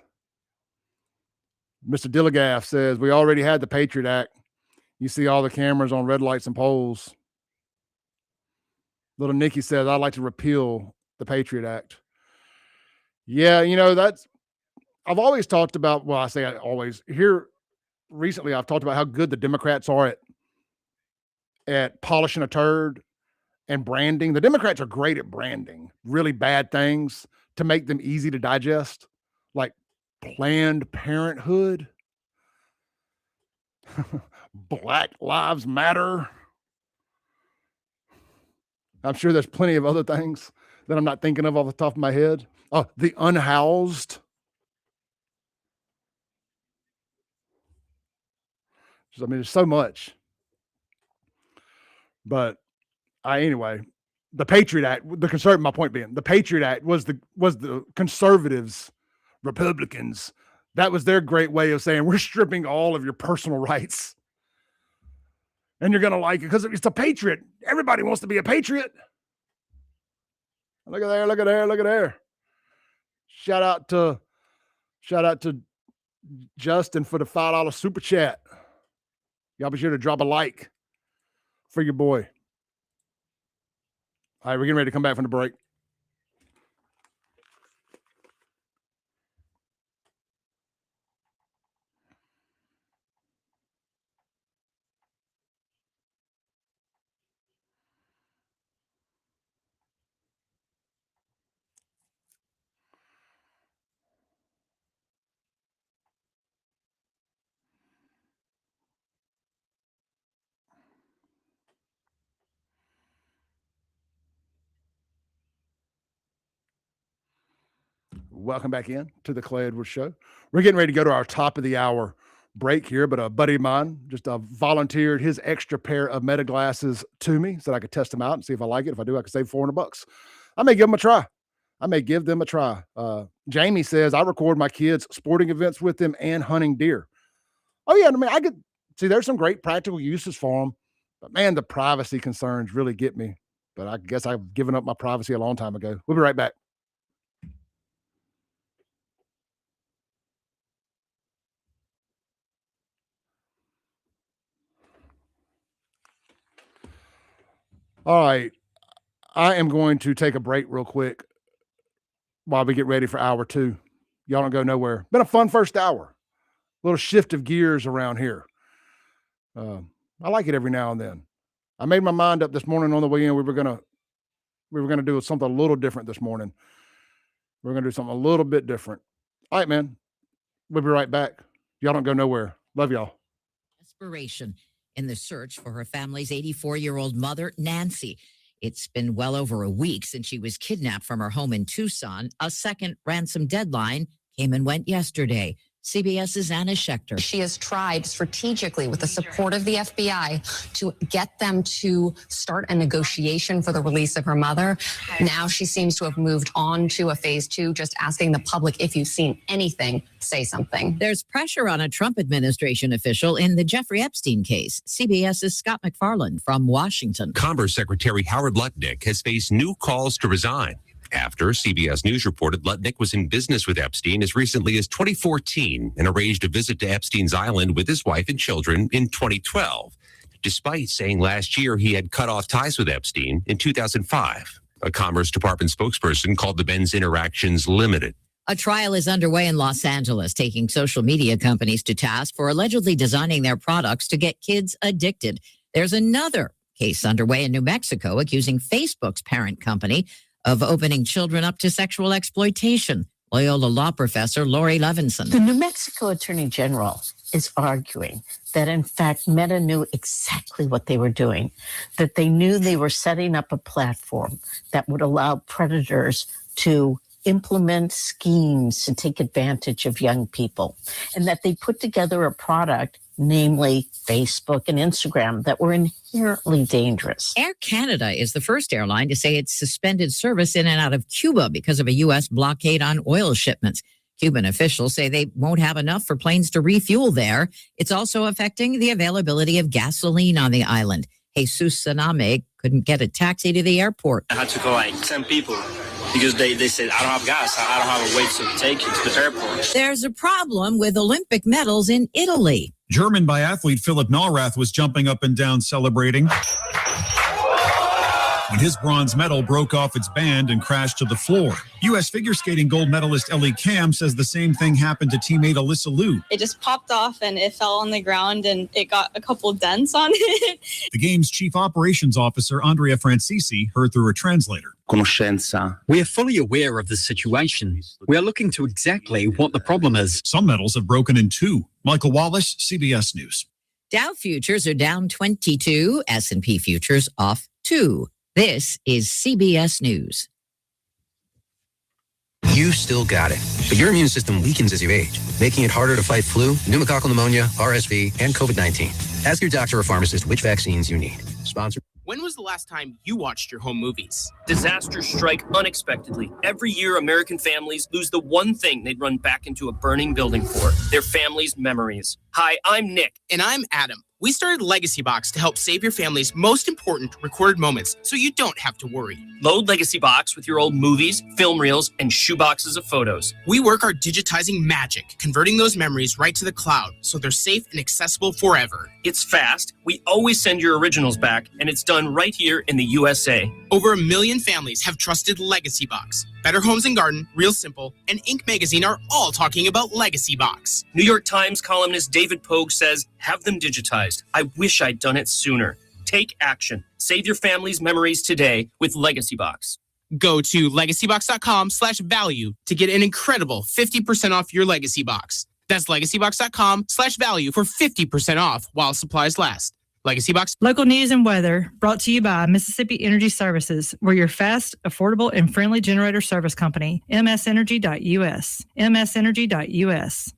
Speaker 1: Mr. Dilligaff says, we already had the Patriot Act. You see all the cameras on red lights and poles. Little Nikki says, I'd like to repeal the Patriot Act. Yeah, you know, I've always talked about, well, I say I always, here recently I've talked about how good the Democrats are at polishing a turd and branding. The Democrats are great at branding really bad things to make them easy to digest, like Planned Parenthood. Black Lives Matter. I'm sure there's plenty of other things that I'm not thinking of off the top of my head. Oh, the unhoused. I mean, there's so much. But anyway, the Patriot Act, my point being, the Patriot Act was the conservatives, Republicans. That was their great way of saying, we're stripping all of your personal rights. And you're going to like it because it's a patriot. Everybody wants to be a patriot. Look at there, look at there, look at there. Shout out to Justin for the $5 super chat. Y'all be sure to drop a like for your boy. All right, we're getting ready to come back from the break. Welcome back in to the Clay Edwards Show. We're getting ready to go to our top of the hour break here, but a buddy of mine just volunteered his extra pair of Meta glasses to me so that I could test them out and see if I like it. If I do, I could save $400. I may give them a try. Jamie says, I record my kids' sporting events with them and hunting deer. Oh, yeah. I mean, I could see there's some great practical uses for them, but man, the privacy concerns really get me. But I guess I've given up my privacy a long time ago. We'll be right back. All right. I am going to take a break real quick while we get ready for hour 2. Y'all don't go nowhere. Been a fun first hour. A little shift of gears around here. I like it every now and then. I made my mind up this morning on the way in. We were gonna do something a little different this morning. We're gonna do something a little bit different. All right, man. We'll be right back. Y'all don't go nowhere. Love y'all.
Speaker 6: Desperation in the search for her family's 84-year-old mother, Nancy. It's been well over a week since she was kidnapped from her home in Tucson. A second ransom deadline came and went yesterday. CBS's Anna Schechter.
Speaker 7: She has tried strategically with the support of the FBI to get them to start a negotiation for the release of her mother. Now she seems to have moved on to a phase 2, just asking the public, if you've seen anything, say something.
Speaker 6: There's pressure on a Trump administration official in the Jeffrey Epstein case. CBS's Scott McFarland from Washington.
Speaker 8: Commerce Secretary Howard Lutnick has faced new calls to resign after CBS News reported Lutnick was in business with Epstein as recently as 2014 and arranged a visit to Epstein's island with his wife and children in 2012, despite saying last year he had cut off ties with Epstein in 2005. A Commerce Department spokesperson called the men's interactions limited.
Speaker 6: A trial is underway in Los Angeles, taking social media companies to task for allegedly designing their products to get kids addicted. There's another case underway in New Mexico accusing Facebook's parent company of opening children up to sexual exploitation. Loyola law professor Lori Levinson.
Speaker 9: The New Mexico Attorney General is arguing that, in fact, Meta knew exactly what they were doing, that they knew they were setting up a platform that would allow predators to implement schemes to take advantage of young people, and that they put together a product, namely Facebook and Instagram, that were inherently dangerous.
Speaker 6: Air Canada is the first airline to say it's suspended service in and out of Cuba because of a U.S. blockade on oil shipments. Cuban officials say they won't have enough for planes to refuel there. It's also affecting the availability of gasoline on the island. Jesus Saname couldn't get a taxi to the airport.
Speaker 10: I had to go like 10 people because they said, I don't have gas. I don't have a way to take you to the airport.
Speaker 6: There's a problem with Olympic medals in Italy.
Speaker 11: German biathlete Philipp Naurath was jumping up and down celebrating when his bronze medal broke off its band and crashed to the floor. U.S. figure skating gold medalist Ellie Kam says the same thing happened to teammate Alyssa Liu.
Speaker 12: It just popped off and it fell on the ground and it got a couple dents on it.
Speaker 11: The game's chief operations officer, Andrea Francisi, heard through a translator.
Speaker 13: We are fully aware of the situation. We are looking to exactly what the problem is.
Speaker 11: Some medals have broken in two. Michael Wallace, CBS News.
Speaker 6: Dow futures are down 22, S&P futures off 2. This is CBS News.
Speaker 14: You still got it, but your immune system weakens as you age, making it harder to fight flu, pneumococcal pneumonia, RSV, and COVID-19. Ask your doctor or pharmacist which vaccines you need. Sponsored.
Speaker 15: When was the last time you watched your home movies? Disasters strike unexpectedly. Every year, American families lose the one thing they'd run back into a burning building for, their family's memories. Hi, I'm Nick.
Speaker 16: And I'm Adam. We started Legacy Box to help save your family's most important recorded moments so you don't have to worry.
Speaker 15: Load Legacy Box with your old movies, film reels, and shoeboxes of photos.
Speaker 16: We work our digitizing magic, converting those memories right to the cloud so they're safe and accessible forever.
Speaker 15: It's fast. We always send your originals back, and it's done right here in the USA.
Speaker 16: Over 1 million families have trusted Legacy Box. Better Homes and Garden, Real Simple, and Inc. Magazine are all talking about Legacy Box.
Speaker 15: New York Times columnist David Pogue says, have them digitized. I wish I'd done it sooner. Take action. Save your family's memories today with Legacy Box.
Speaker 16: Go to legacybox.com/value to get an incredible 50% off your Legacy Box. That's legacybox.com/value for 50% off while supplies last. Legacy Box.
Speaker 17: Local news and weather brought to you by Mississippi Energy Services. We're your fast, affordable, and friendly generator service company. msenergy.us. msenergy.us.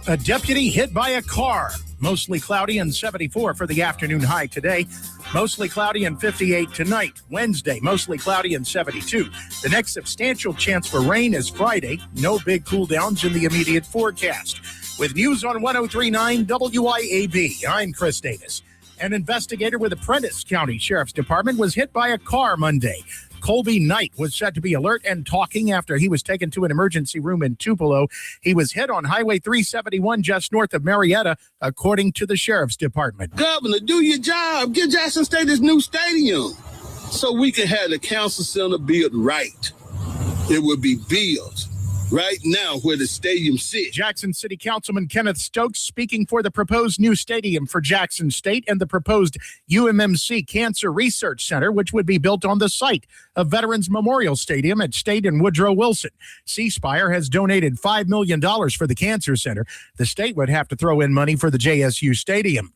Speaker 18: A deputy hit by a car. Mostly cloudy and 74 for the afternoon high today. Mostly cloudy and 58 tonight. Wednesday, mostly cloudy and 72. The next substantial chance for rain is Friday. No big cool downs in the immediate forecast. With news on 103.9 WIAB, I'm Chris Davis. An investigator with the Prentiss County Sheriff's Department was hit by a car Monday. Colby Knight was said to be alert and talking after he was taken to an emergency room in Tupelo. He was hit on Highway 371 just north of Marietta, according to the Sheriff's Department.
Speaker 19: Governor, do your job. Get Jackson State this new stadium so we can have the council center built right. It will be built right now where the stadium sits.
Speaker 18: Jackson City Councilman Kenneth Stokes speaking for the proposed new stadium for Jackson State and the proposed UMMC Cancer Research Center, which would be built on the site of Veterans Memorial Stadium at State and Woodrow Wilson. C Spire has donated $5 million for the Cancer Center. The state would have to throw in money for the JSU Stadium.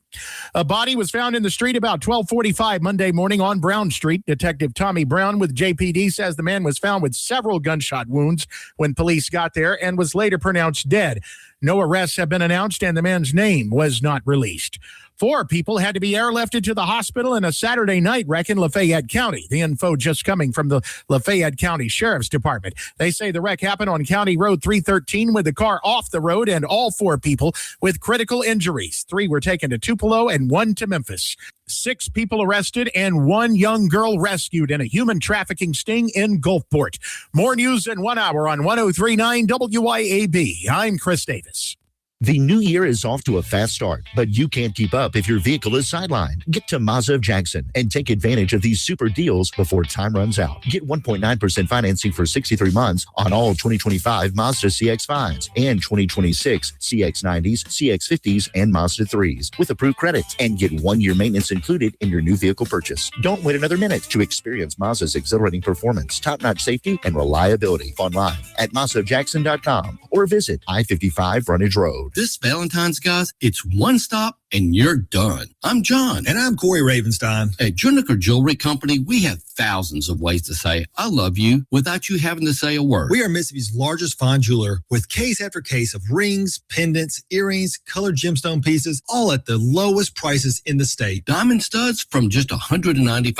Speaker 18: A body was found in the street about 12:45 Monday morning on Brown Street. Detective Tommy Brown with JPD says the man was found with several gunshot wounds when police got there and was later pronounced dead. No arrests have been announced and the man's name was not released. 4 people had to be airlifted to the hospital in a Saturday night wreck in Lafayette County. The info just coming from the Lafayette County Sheriff's Department. They say the wreck happened on County Road 313 with the car off the road and all 4 people with critical injuries. 3 were taken to Tupelo and 1 to Memphis. 6 people arrested and 1 young girl rescued in a human trafficking sting in Gulfport. More news in 1 hour on 103.9 WIAB. I'm Chris Davis.
Speaker 20: The new year is off to a fast start, but you can't keep up if your vehicle is sidelined. Get to Mazda of Jackson and take advantage of these super deals before time runs out. Get 1.9% financing for 63 months on all 2025 Mazda CX-5s and 2026 CX-90s, CX-50s, and Mazda 3s with approved credit and get 1-year maintenance included in your new vehicle purchase. Don't wait another minute to experience Mazda's exhilarating performance, top-notch safety, and reliability. Online at MazdaofJackson.com or visit I-55 Frontage Road.
Speaker 21: This Valentine's, guys, it's one stop and you're done. I'm John.
Speaker 22: And I'm Corey Ravenstein.
Speaker 21: At Juniker Jewelry Company, we have thousands of ways to say I love you without you having to say a word.
Speaker 22: We are Mississippi's largest fine jeweler with case after case of rings, pendants, earrings, colored gemstone pieces, all at the lowest prices in the state.
Speaker 21: Diamond studs from just $195.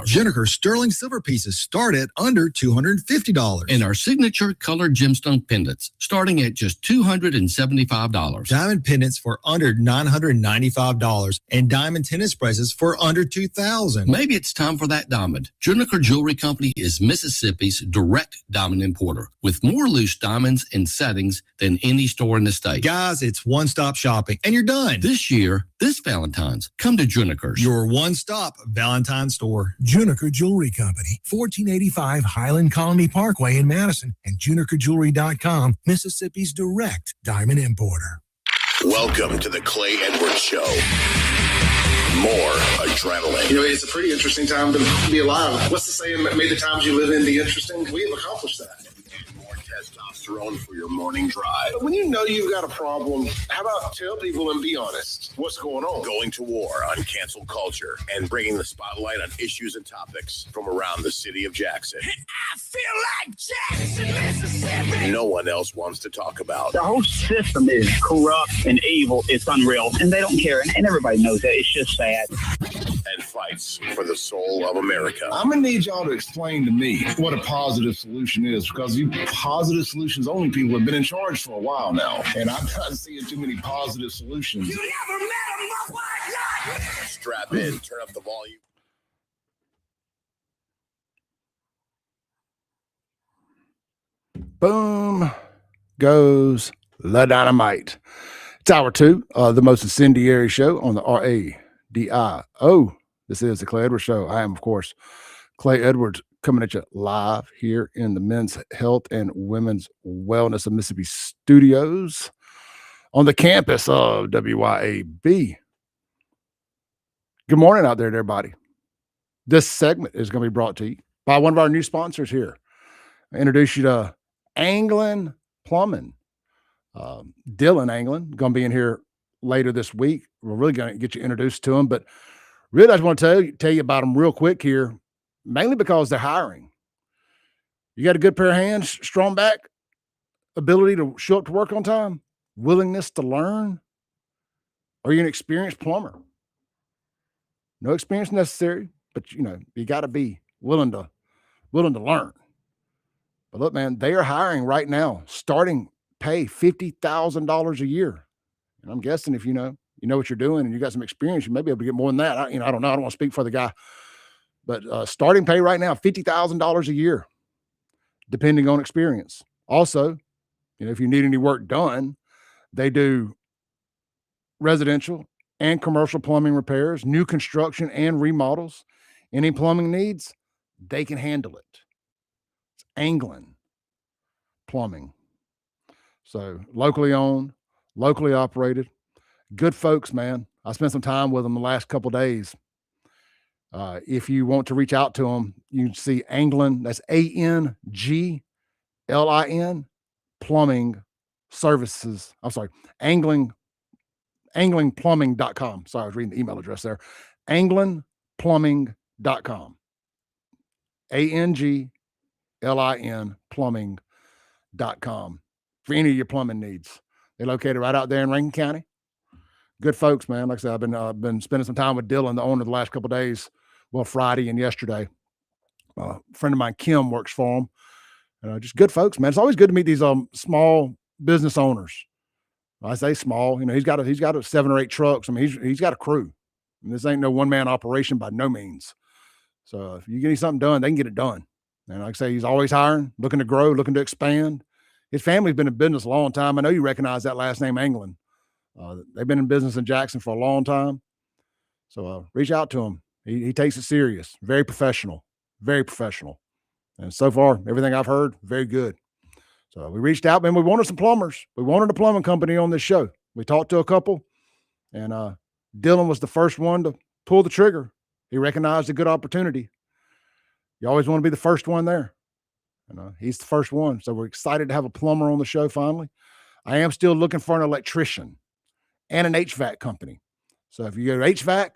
Speaker 22: Juniker sterling silver pieces start at under $250.
Speaker 21: And our signature colored gemstone pendants starting at just $275.
Speaker 22: Diamond pendants for under $995 and diamond tennis bracelets for under $2,000.
Speaker 21: Maybe it's time for that diamond. Juniker Jewelry Company is Mississippi's direct diamond importer with more loose diamonds and settings than any store in the state.
Speaker 22: Guys, it's one-stop shopping and you're done.
Speaker 21: This year, this Valentine's, come to Juniker's.
Speaker 22: Your one-stop Valentine's store.
Speaker 23: Juniker Jewelry Company, 1485 Highland Colony Parkway in Madison and JunikerJewelry.com, Mississippi's direct diamond importer.
Speaker 24: Welcome to the Clay Edwards Show.
Speaker 2: more adrenaline.
Speaker 1: You know, it's a pretty interesting time to be alive. What's the saying? May the times you live in be interesting. We have accomplished that.
Speaker 2: More testosterone for your morning drive.
Speaker 1: But when you know you've got a problem, how about tell people and be honest? What's going on?
Speaker 2: Going to war on cancel culture and bringing the spotlight on issues and topics from around the city of Jackson.
Speaker 3: I feel like Jackson, Mississippi.
Speaker 2: No one else wants to talk about.
Speaker 4: The whole system is corrupt and evil. It's unreal, and they don't care, and everybody knows that. It's just sad.
Speaker 2: And fights for the soul of America.
Speaker 24: I'm gonna need y'all to explain to me what a positive solution is, because you positive solutions only people have been in charge for a while now, and I'm not seeing too many positive solutions.
Speaker 3: You never met a motherfucker like me.
Speaker 2: Strap in, turn up the volume.
Speaker 1: Boom goes the dynamite. It's hour two, the most incendiary show on the RADIO. This is the Clay Edwards Show. I am, of course, Clay Edwards, coming at you live here in the Men's Health and Women's Wellness of Mississippi studios on the campus of WYAB. Good morning out there, everybody. This segment is going to be brought to you by one of our new sponsors here. I introduce you to Anglin Plumbing. Dylan Anglin going to be in here later this week. We're really going to get you introduced to him, but really I just want to tell you about them real quick here, mainly because they're hiring. You got a good pair of hands, strong back, ability to show up to work on time, willingness to learn. Are you an experienced plumber? No experience necessary, but you got to be willing to learn. But look, man, they are hiring right now, starting pay $50,000 a year. And I'm guessing if you know what you're doing and you got some experience, you may be able to get more than that. I don't know. I don't want to speak for the guy, but starting pay right now, $50,000 a year, depending on experience. Also, if you need any work done, they do residential and commercial plumbing repairs, new construction and remodels. Any plumbing needs, they can handle it. It's Anglin Plumbing. So locally owned, locally operated, good folks, man. I spent some time with them the last couple of days. If you want to reach out to them, you can see Anglin, that's Anglin Plumbing Services. I'm sorry, anglingplumbing.com. Sorry, I was reading the email address there. anglingplumbing.com. ANGLIN plumbing.com for any of your plumbing needs. They're located right out there in Rankin County. Good folks, man. Like I said, I've been spending some time with Dylan, the owner, the last couple of days. Well, Friday and yesterday. A friend of mine, Kim, works for them. Just good folks, man. It's always good to meet these small business owners. I say small. He's got 7 or 8 trucks. I mean, he's got a crew. And this ain't no one-man operation by no means. So if you get something done, they can get it done. And like I say, he's always hiring, looking to grow, looking to expand. His family's been in business a long time. I know you recognize that last name, Anglin. They've been in business in Jackson for a long time. So reach out to him. He takes it serious. Very professional. Very professional. And so far, everything I've heard, very good. So we reached out, and we wanted some plumbers. We wanted a plumbing company on this show. We talked to a couple, and Dylan was the first one to pull the trigger. He recognized a good opportunity. You always want to be the first one there. He's the first one. So we're excited to have a plumber on the show finally. I am still looking for an electrician and an HVAC company. So if you go HVAC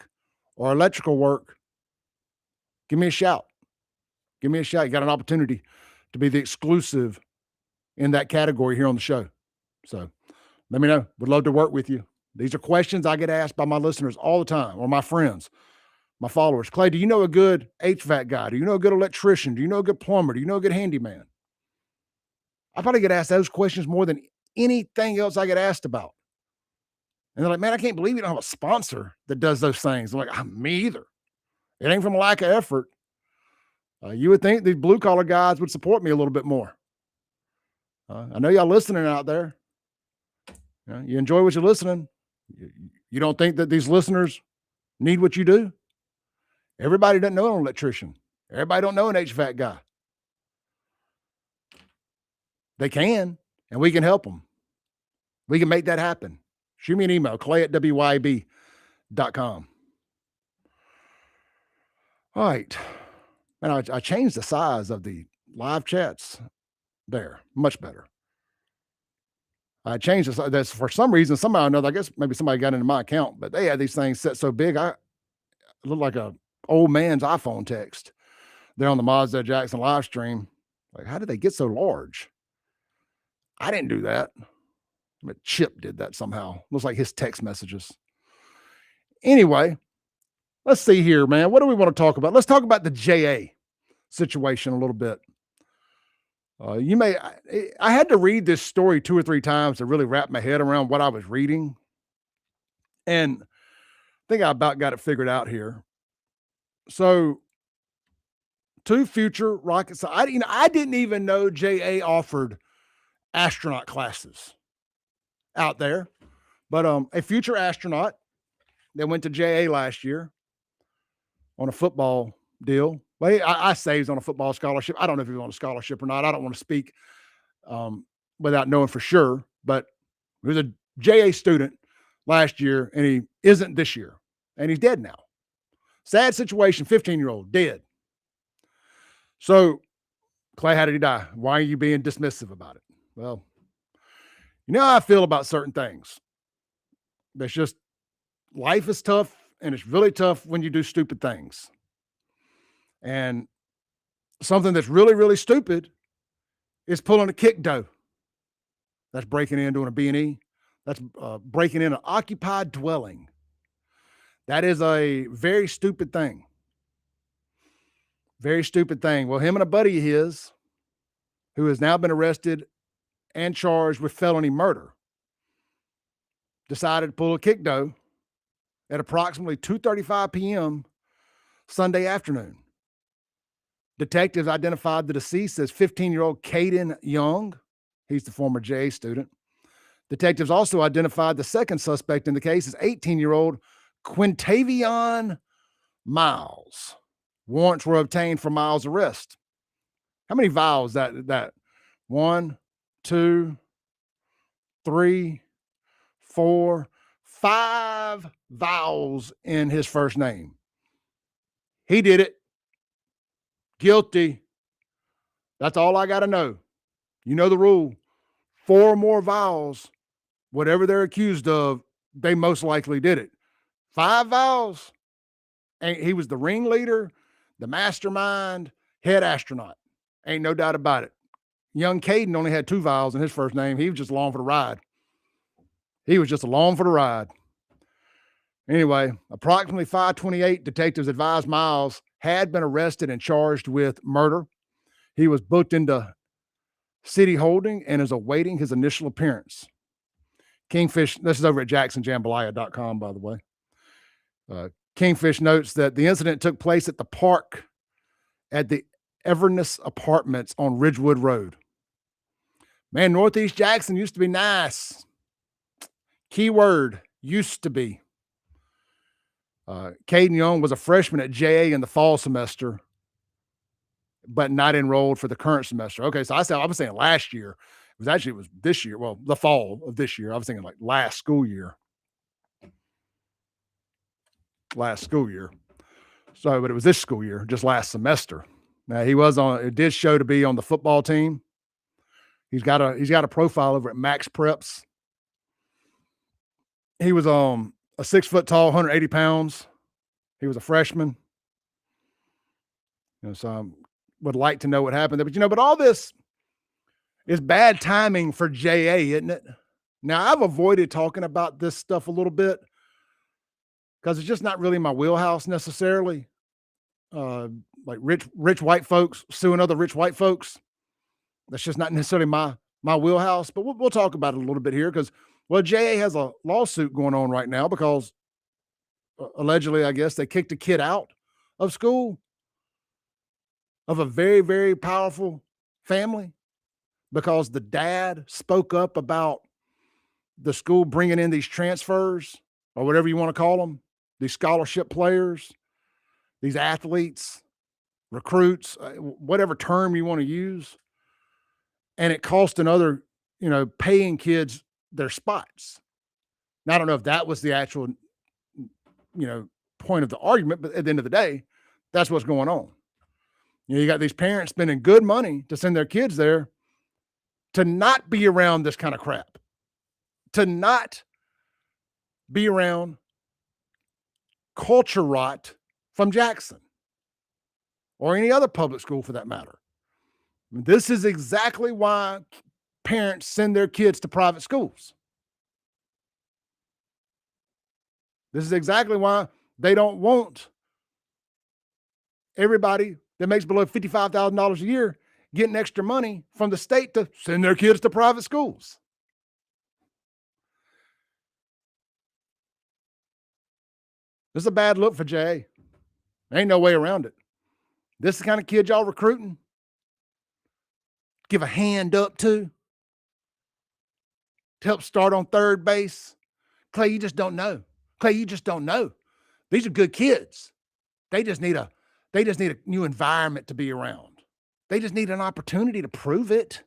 Speaker 1: or electrical work, give me a shout. Give me a shout. You got an opportunity to be the exclusive in that category here on the show. So let me know. Would love to work with you. These are questions I get asked by my listeners all the time, or my friends, my followers. Clay, do you know a good HVAC guy? Do you know a good electrician? Do you know a good plumber? Do you know a good handyman? I probably get asked those questions more than anything else I get asked about. And they're like, man, I can't believe you don't have a sponsor that does those things. I'm like, me either. It ain't from a lack of effort. You would think these blue collar guys would support me a little bit more. I know y'all listening out there. You enjoy what you're listening. You don't think that these listeners need what you do? Everybody doesn't know an electrician. Everybody don't know an HVAC guy. They can, and we can help them. We can make that happen. Shoot me an email, clay@wyab.com. All right. And I changed the size of the live chats there. Much better. I changed this. That's for some reason, somehow or another. I guess maybe somebody got into my account, but they had these things set so big. I look like a old man's iPhone text. They're on the Mazda Jackson live stream. Like, how did they get so large? I didn't do that. But Chip did that somehow. Looks like his text messages. Anyway, let's see here, man. What do we want to talk about? Let's talk about the JA situation a little bit. I had to read this story 2 or 3 times to really wrap my head around what I was reading. And I think I about got it figured out here. So 2 future rockets. I didn't even know JA offered astronaut classes out there, but a future astronaut that went to JA last year on a football deal. Well, I say he's on a football scholarship. I don't know if he's on a scholarship or not. I don't want to speak without knowing for sure, but he was a JA student last year and he isn't this year and he's dead now. Sad situation, 15-year-old dead. So Clay, how did he die? Why are you being dismissive about it? Well, you know how I feel about certain things. That's just, life is tough and it's really tough when you do stupid things. And something that's really, really stupid is pulling a kick dough. That's breaking in, doing a B&E. That's breaking in an occupied dwelling. That is a very stupid thing. Very stupid thing. Well, him and a buddy of his, who has now been arrested and charged with felony murder, decided to pull a kick dough at approximately 2:35 p.m. Sunday afternoon. Detectives identified the deceased as 15-year-old Caden Young. He's the former JA student. Detectives also identified the second suspect in the case as 18-year-old Quintavion Miles. Warrants were obtained for Miles' arrest. How many vowels that? 1, 2, 3, 4, 5 vowels in his first name. He did it. Guilty. That's all I got to know. You know the rule. 4 more vowels, whatever they're accused of, they most likely did it. 5 vowels, and he was the ringleader, the mastermind, head astronaut. Ain't no doubt about it. Young Caden only had 2 vowels in his first name. He was just along for the ride. He was just along for the ride. Anyway, approximately 5:28, detectives advised Miles had been arrested and charged with murder. He was booked into city holding and is awaiting his initial appearance. Kingfish, this is over at jacksonjambalaya.com, by the way. Kingfish notes that the incident took place at the park at the Everness Apartments on Ridgewood Road. Man, Northeast Jackson used to be nice. Keyword, used to be. Caden Young was a freshman at JA in the fall semester, but not enrolled for the current semester. Okay, so I was saying last year. It was this year. Well, the fall of this year. I was thinking like last school year. So, but it was this school year, just last semester. Now it did show to be on the football team. He's got a profile over at Max Preps. He was a 6 foot tall, 180 pounds. He was a freshman. So I would like to know what happened there. But all this is bad timing for JA, isn't it? Now, I've avoided talking about this stuff a little bit because it's just not really my wheelhouse necessarily. Like rich white folks suing other rich white folks. That's just not necessarily my wheelhouse. But we'll talk about it a little bit here because, well, JA has a lawsuit going on right now because allegedly, I guess, they kicked a kid out of school of a very, very powerful family because the dad spoke up about the school bringing in these transfers or whatever you want to call them, these scholarship players, these athletes, recruits, whatever term you want to use. And it cost another, paying kids their spots. Now, I don't know if that was the actual, point of the argument, but at the end of the day, That's what's going on. You got these parents spending good money to send their kids there to not be around this kind of crap, to not be around culture rot from Jackson or any other public school for that matter. This is exactly why parents send their kids to private schools. This is exactly why they don't want everybody that makes below $55,000 a year getting extra money from the state to send their kids to private schools. This is a bad look for Jay. Ain't no way around it. This is the kind of kid y'all recruiting. Give a hand up to help start on third base. Clay, you just don't know. Clay, you just don't know. These are good kids. They just need a new environment to be around. They just need an opportunity to prove it.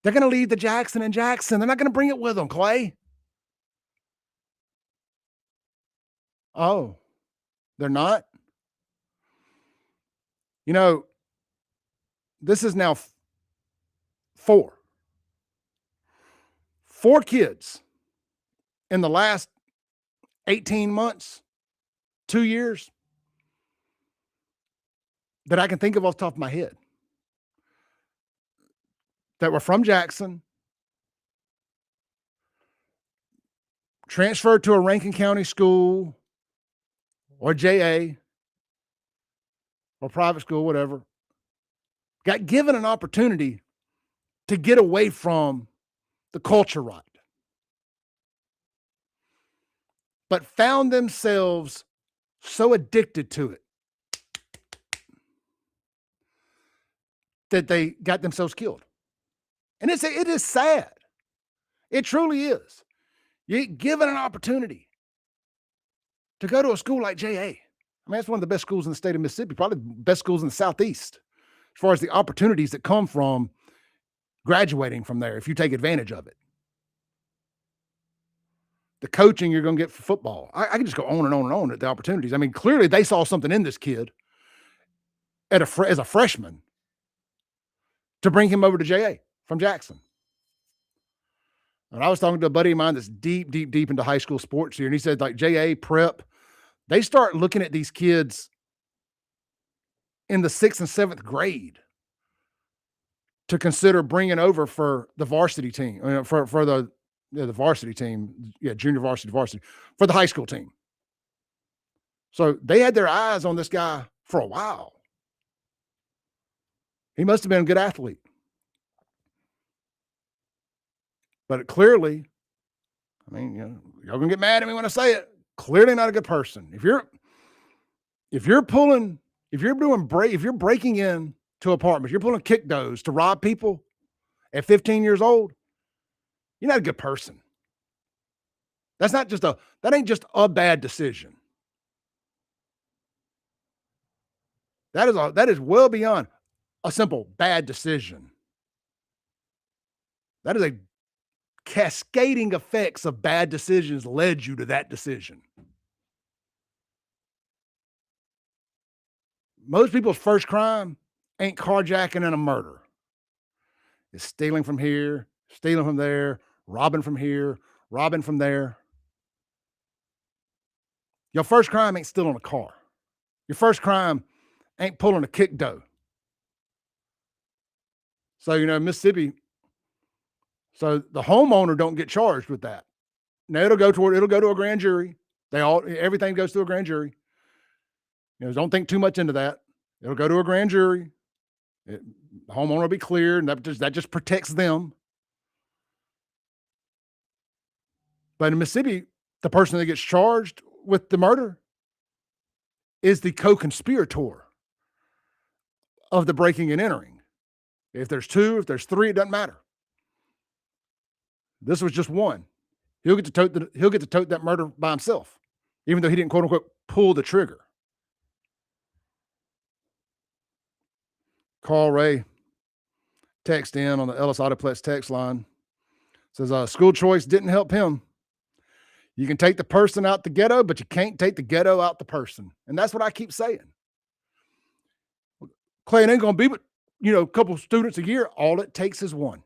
Speaker 1: They're going to leave the Jackson and Jackson. They're not going to bring it with them, Clay. Oh, they're not? You know, this is now four kids in the last 18 months, 2 years, that I can think of off the top of my head that were from Jackson, transferred to a Rankin County school or JA or private school, whatever, got given an opportunity to get away from the culture rot, but found themselves so addicted to it that they got themselves killed. And it is sad. It truly is. You get given an opportunity to go to a school like JA. I mean, that's one of the best schools in the state of Mississippi, probably the best schools in the Southeast, as far as the opportunities that come from graduating from there, if you take advantage of it. The coaching you're going to get for football. I can just go on and on and on at the opportunities. I mean, clearly they saw something in this kid as a freshman to bring him over to JA from Jackson. And I was talking to a buddy of mine that's deep into high school sports here, and he said, like, JA prep, they start looking at these kids in the 6th and 7th grade to consider bringing over for the varsity team, for the varsity team, junior varsity, for the high school team. So they had their eyes on this guy for a while. He must have been a good athlete. But clearly, I mean, y'all gonna get mad at me when I say it. Clearly not a good person. If you're breaking in to apartments, you're pulling kick doors to rob people at 15 years old, you're not a good person. That ain't just a bad decision. That is well beyond a simple bad decision. That is a cascading effects of bad decisions led you to that decision. Most people's first crime ain't carjacking and a murder. It's stealing from here, stealing from there, robbing from here, robbing from there. Your first crime ain't stealing a car. Your first crime ain't pulling a kick dough. So, Mississippi, so the homeowner don't get charged with that. Now it'll go to a grand jury. Everything goes to a grand jury. Don't think too much into that. It'll go to a grand jury. The homeowner will be cleared, and that just protects them. But in Mississippi, the person that gets charged with the murder is the co-conspirator of the breaking and entering. If there's two, if there's three, it doesn't matter. This was just one. He'll get to tote that murder by himself, even though he didn't, quote unquote, pull the trigger. Carl Ray text in on the Ellis Autoplex text line. Says, school choice didn't help him. You can take the person out the ghetto, but you can't take the ghetto out the person. And that's what I keep saying. Clay, it ain't going to be but, a couple students a year. All it takes is one.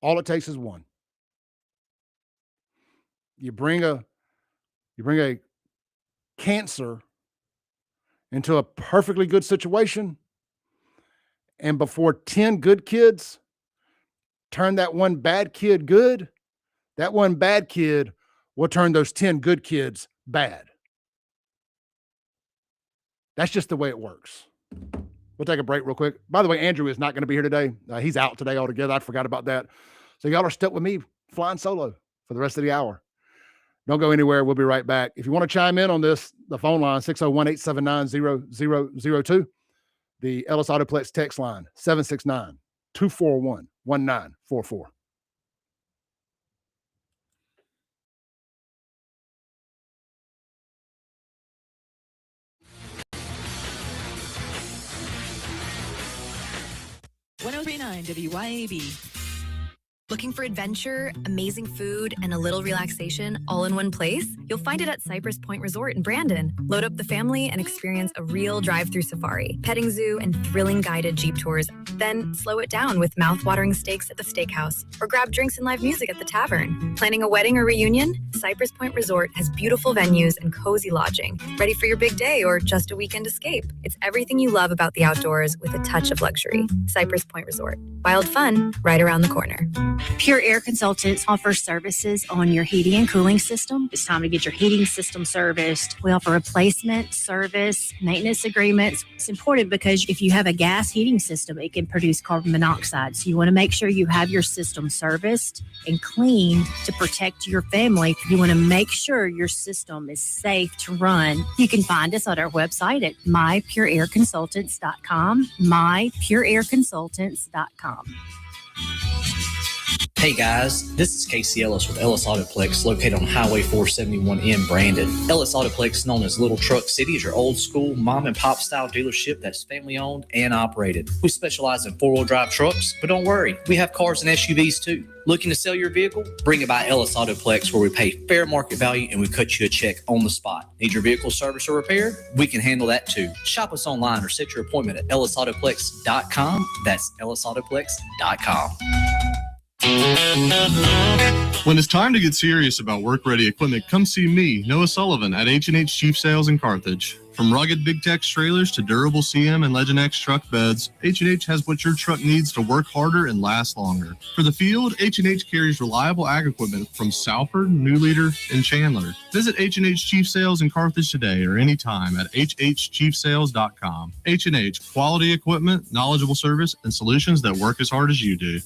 Speaker 1: All it takes is one. You bring a cancer into a perfectly good situation, and before 10 good kids turn that one bad kid good, that one bad kid will turn those 10 good kids bad. That's just the way it works. We'll take a break real quick. By the way, Andrew is not going to be here today. He's out today altogether. I forgot about that. So y'all are stuck with me flying solo for the rest of the hour. Don't go anywhere. We'll be right back. If you want to chime in on this, the phone line, 601-879-0002. The Ellis Autoplex text line, 769-241-1944.
Speaker 5: WYAB. Looking for adventure, amazing food, and a little relaxation all in one place? You'll find it at Cypress Point Resort in Brandon. Load up the family and experience a real drive-through safari, petting zoo, and thrilling guided Jeep tours. Then slow it down with mouth-watering steaks at the steakhouse or grab drinks and live music at the tavern. Planning a wedding or reunion? Cypress Point Resort has beautiful venues and cozy lodging. Ready for your big day or just a weekend escape? It's everything you love about the outdoors with a touch of luxury. Cypress Point Resort. Wild fun right around the corner.
Speaker 7: Pure Air Consultants offers services on your heating and cooling system. It's time to get your heating system serviced. We offer replacement, service, maintenance agreements. It's important because if you have a gas heating system, it can produce carbon monoxide. So you want to make sure you have your system serviced and cleaned to protect your family. You want to make sure your system is safe to run. You can find us on our website at mypureairconsultants.com, mypureairconsultants.com.
Speaker 8: Hey guys, this is Casey Ellis with Ellis Autoplex, located on Highway 471 in Brandon. Ellis Autoplex, known as Little Truck City, is your old school mom and pop style dealership that's family owned and operated. We specialize in 4-wheel drive trucks, but don't worry, we have cars and SUVs too. Looking to sell your vehicle? Bring it by Ellis Autoplex, where we pay fair market value and we cut you a check on the spot. Need your vehicle service or repaired? We can handle that too. Shop us online or set your appointment at ellisautoplex.com. That's ellisautoplex.com.
Speaker 9: When it's time to get serious about work-ready equipment, come see me, Noah Sullivan, at H&H Chief Sales in Carthage. From rugged Big Tex trailers to durable CM and Legend X truck beds, H&H has what your truck needs to work harder and last longer. For the field, H&H carries reliable ag equipment from Salford, New Leader, and Chandler. Visit H&H Chief Sales in Carthage today or anytime at hhchiefsales.com. H&H, quality equipment, knowledgeable service, and solutions that work as hard as you do.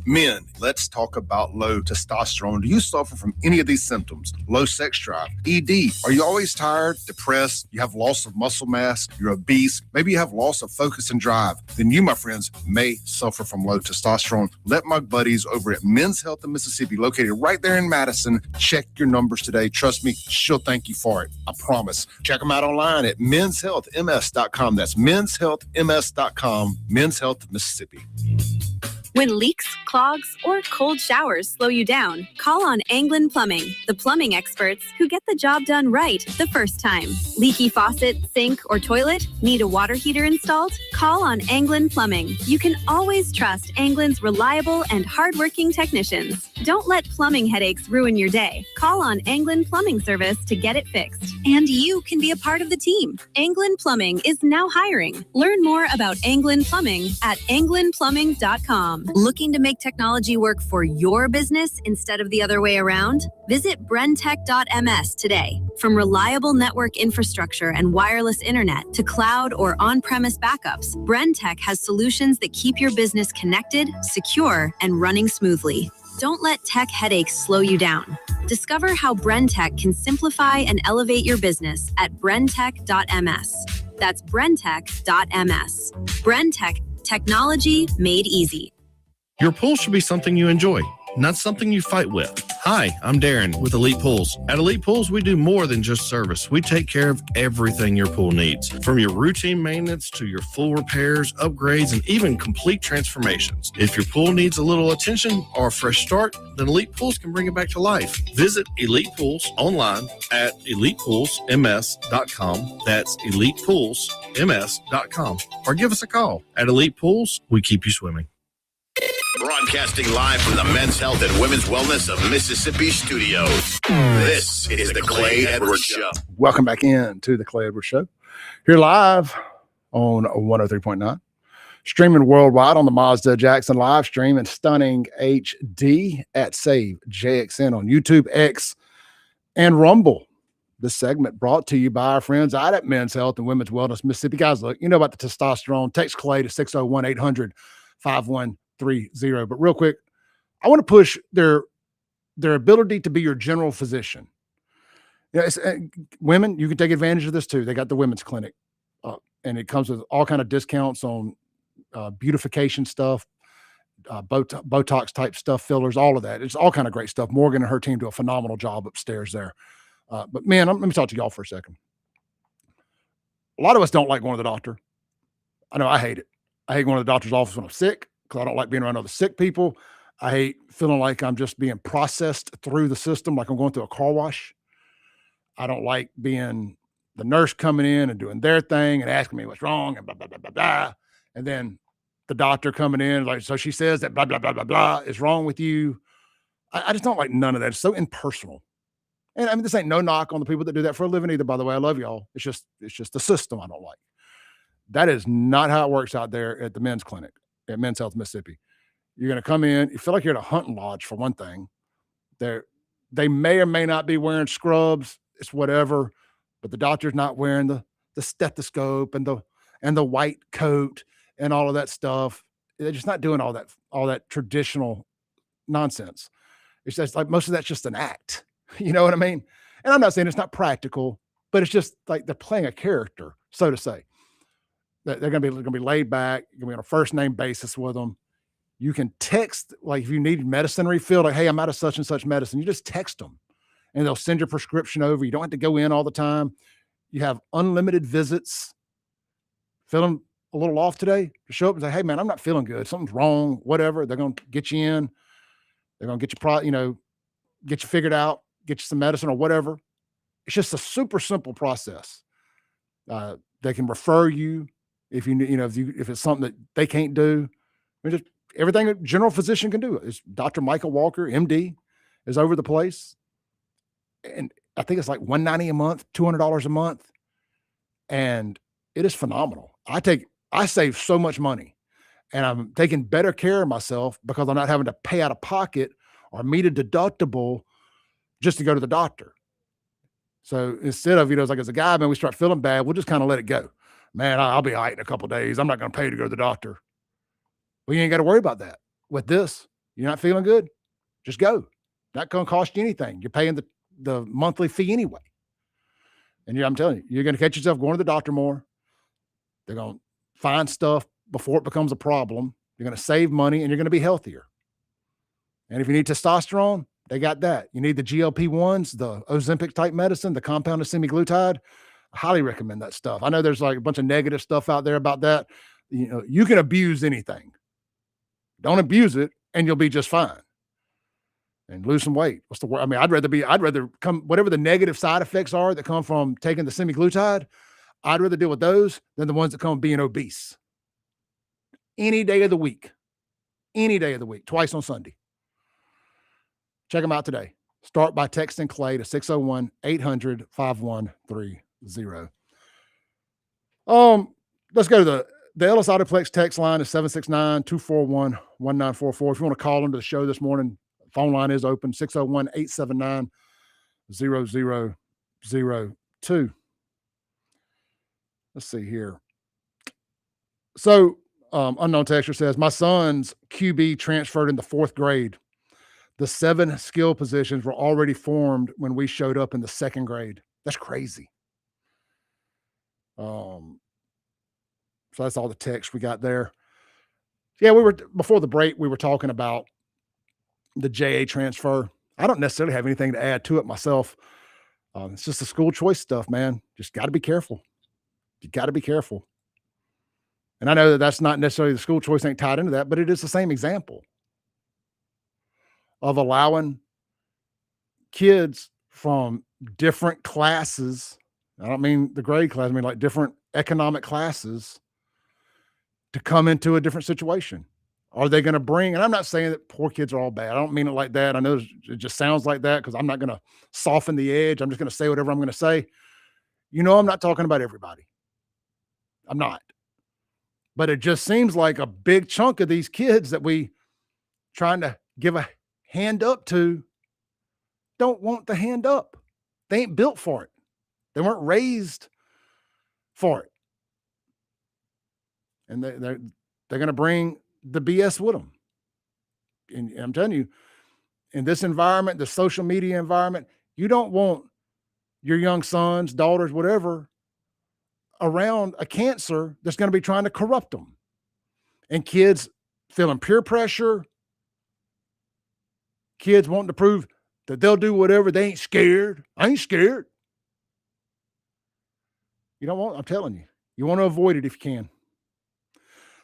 Speaker 1: Men, let's talk about low testosterone. Do you suffer from any of these symptoms? Low sex drive, ED. Are you always tired, depressed? You have loss of muscle mass? You're obese? Maybe you have loss of focus and drive? Then you, my friends, may suffer from low testosterone. Let my buddies over at Men's Health in Mississippi, located right there in Madison, check your numbers today. Trust me, she'll thank you for it. I promise. Check them out online at menshealthms.com. That's menshealthms.com. Men's Health Mississippi.
Speaker 25: When leaks, clogs, or cold showers slow you down, call on Anglin Plumbing, the plumbing experts who get the job done right the first time. Leaky faucet, sink, or toilet? Need a water heater installed? Call on Anglin Plumbing. You can always trust Anglin's reliable and hardworking technicians. Don't let plumbing headaches ruin your day. Call on Anglin Plumbing Service to get it fixed. And you can be a part of the team. Anglin Plumbing is now hiring. Learn more about Anglin Plumbing at anglinplumbing.com. Looking to make technology work for your business instead of the other way around? Visit brentech.ms today. From reliable network infrastructure and wireless internet to cloud or on-premise backups, Brentech has solutions that keep your business connected, secure, and running smoothly. Don't let tech headaches slow you down. Discover how Brentech can simplify and elevate your business at brentech.ms. That's brentech.ms. Brentech, technology made easy.
Speaker 26: Your pool should be something you enjoy.
Speaker 9: not something you fight with. Hi, I'm Darren with Elite Pools. At Elite Pools, we do more than just service. We take care of everything your pool needs, from your routine maintenance to your full repairs, upgrades, and even complete transformations. If your pool needs a little attention or a fresh start, then Elite Pools can bring it back to life. Visit Elite Pools online at elitepoolsms.com. That's elitepoolsms.com. Or give us a call. At Elite Pools, we keep you swimming.
Speaker 2: Broadcasting live from the Men's Health and Women's Wellness of Mississippi studios. This is the Clay Edwards Show.
Speaker 1: Welcome back in to the Clay Edwards Show. Here live on 103.9. Streaming worldwide on the Mazda Jackson live stream and Stunning HD at Save JXN on YouTube, X, and Rumble. This segment brought to you by our friends out at Men's Health and Women's Wellness Mississippi. Guys, look, you know about the testosterone. Text Clay to 601-800-5130. But real quick, I want to push their ability to be your general physician. You know, women, you can take advantage of this too. They got the women's clinic, and it comes with all kind of discounts on beautification stuff, Botox type stuff, fillers, all of that. It's all kind of great stuff. Morgan and her team do a phenomenal job upstairs there. But man, let me talk to y'all for a second. A lot of us don't like going to the doctor. I know I hate it. I hate going to the doctor's office when I'm sick because I don't like being around other sick people. I hate feeling like I'm just being processed through the system, like I'm going through a car wash. I don't like being the nurse coming in and doing their thing and asking me what's wrong and blah, blah, blah, blah, blah. And then the doctor coming in, like, so she says that blah, blah, blah, blah, blah is wrong with you. I just don't like none of that. It's so impersonal. And I mean, this ain't no knock on the people that do that for a living either, by the way. I love y'all. It's just the system I don't like. That is not how it works out there at the men's clinic at Men's Health Mississippi. You're going to come in. You feel like you're at a hunting lodge for one thing. They may or may not be wearing scrubs. It's whatever, but the doctor's not wearing the stethoscope and the white coat and all of that stuff. They're just not doing all that traditional nonsense. It's just like most of that's just an act. You know what I mean? And I'm not saying it's not practical, but it's just like they're playing a character, so to say. They're going to be laid back. You're going to be on a first name basis with them. You can text, like if you need medicine refill, like, hey, I'm out of such and such medicine. You just text them and they'll send your prescription over. You don't have to go in all the time. You have unlimited visits. Feeling a little off today? To show up and say, hey, man, I'm not feeling good. Something's wrong, whatever. They're going to get you in. They're going to get you, get you figured out, get you some medicine or whatever. It's just a super simple process. They can refer you if if it's something that they can't do. I mean, just everything a general physician can do. Is Dr. Michael Walker, MD, is over the place. And I think it's like $190 a month, $200 a month. And it is phenomenal. I save so much money and I'm taking better care of myself because I'm not having to pay out of pocket or meet a deductible just to go to the doctor. So instead of, it's like as a guy, man, we start feeling bad, we'll just kind of let it go. Man, I'll be all right in a couple of days. I'm not going to pay to go to the doctor. Well, you ain't got to worry about that. With this, you're not feeling good, just go. Not going to cost you anything. You're paying the monthly fee anyway. And I'm telling you, you're going to catch yourself going to the doctor more. They're going to find stuff before it becomes a problem. You're going to save money and you're going to be healthier. And if you need testosterone, they got that. You need the GLP-1s, the Ozempic type medicine, the compounded semaglutide. I highly recommend that stuff. I know there's like a bunch of negative stuff out there about that. You can abuse anything. Don't abuse it and you'll be just fine. And lose some weight. What's the word? I mean, I'd rather come, whatever the negative side effects are that come from taking the semaglutide, I'd rather deal with those than the ones that come being obese. Any day of the week, twice on Sunday. Check them out today. Start by texting Clay to 601-800-5130. Let's go to the Ellis Autoplex text line is 769-241-1944. If you want to call into the show this morning, phone line is open, 601-879-0002. Let's see here. So, unknown texter says, my son's QB transferred in the 4th grade. The 7 skill positions were already formed when we showed up in the 2nd grade. That's crazy. So that's all the text we got there. Yeah, before the break, we were talking about the JA transfer. I don't necessarily have anything to add to it myself. It's just the school choice stuff, man. Just got to be careful. You got to be careful. And I know that that's not necessarily the school choice ain't tied into that, but it is the same example of allowing kids from different classes. I don't mean the grade class, I mean like different economic classes to come into a different situation. Are they going to bring, and I'm not saying that poor kids are all bad. I don't mean it like that. I know it just sounds like that because I'm not going to soften the edge. I'm just going to say whatever I'm going to say. I'm not talking about everybody. I'm not. But it just seems like a big chunk of these kids that we trying to give a hand up to don't want the hand up. They ain't built for it. They weren't raised for it. And they're going to bring the BS with them. And I'm telling you, in this environment, the social media environment, you don't want your young sons, daughters, whatever, around a cancer that's going to be trying to corrupt them. And kids feeling peer pressure, kids wanting to prove that they'll do whatever. They ain't scared. I ain't scared. You don't want, I'm telling you, you want to avoid it if you can.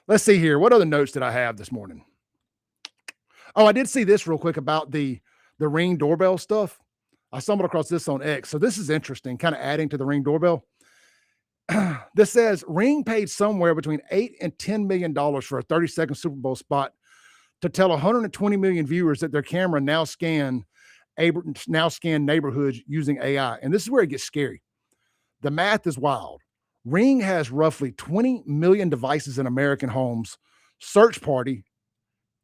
Speaker 1: Let's see here. What other notes did I have this morning? Oh, I did see this real quick about the Ring doorbell stuff. I stumbled across this on X. So this is interesting, kind of adding to the Ring doorbell. This says Ring paid somewhere between $8 and $10 million for a 30-second Super Bowl spot to tell 120 million viewers that their camera now scan neighborhoods using AI. And this is where it gets scary. The math is wild. Ring has roughly 20 million devices in American homes. Search Party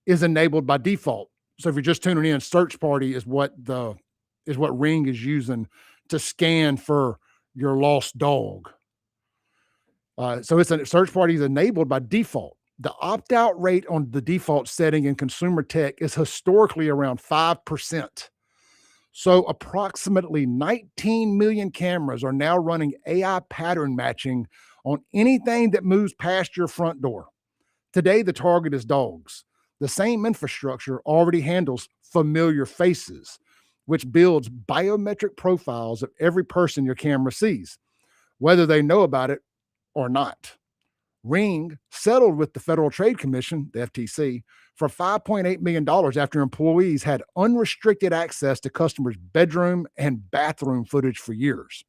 Speaker 1: is enabled by default. So if you're just tuning in, Search Party is what Ring is using to scan for your lost dog. So it's a Search Party is enabled by default. The opt-out rate on the default setting in consumer tech is historically around 5%. So approximately 19 million cameras are now running AI pattern matching on anything that moves past your front door. Today, the target is dogs. The same infrastructure already handles familiar faces, which builds biometric profiles of every person your camera sees, whether they know about it or not. Ring settled with the Federal Trade Commission, the FTC, for $5.8 million after employees had unrestricted access to customers' bedroom and bathroom footage for years.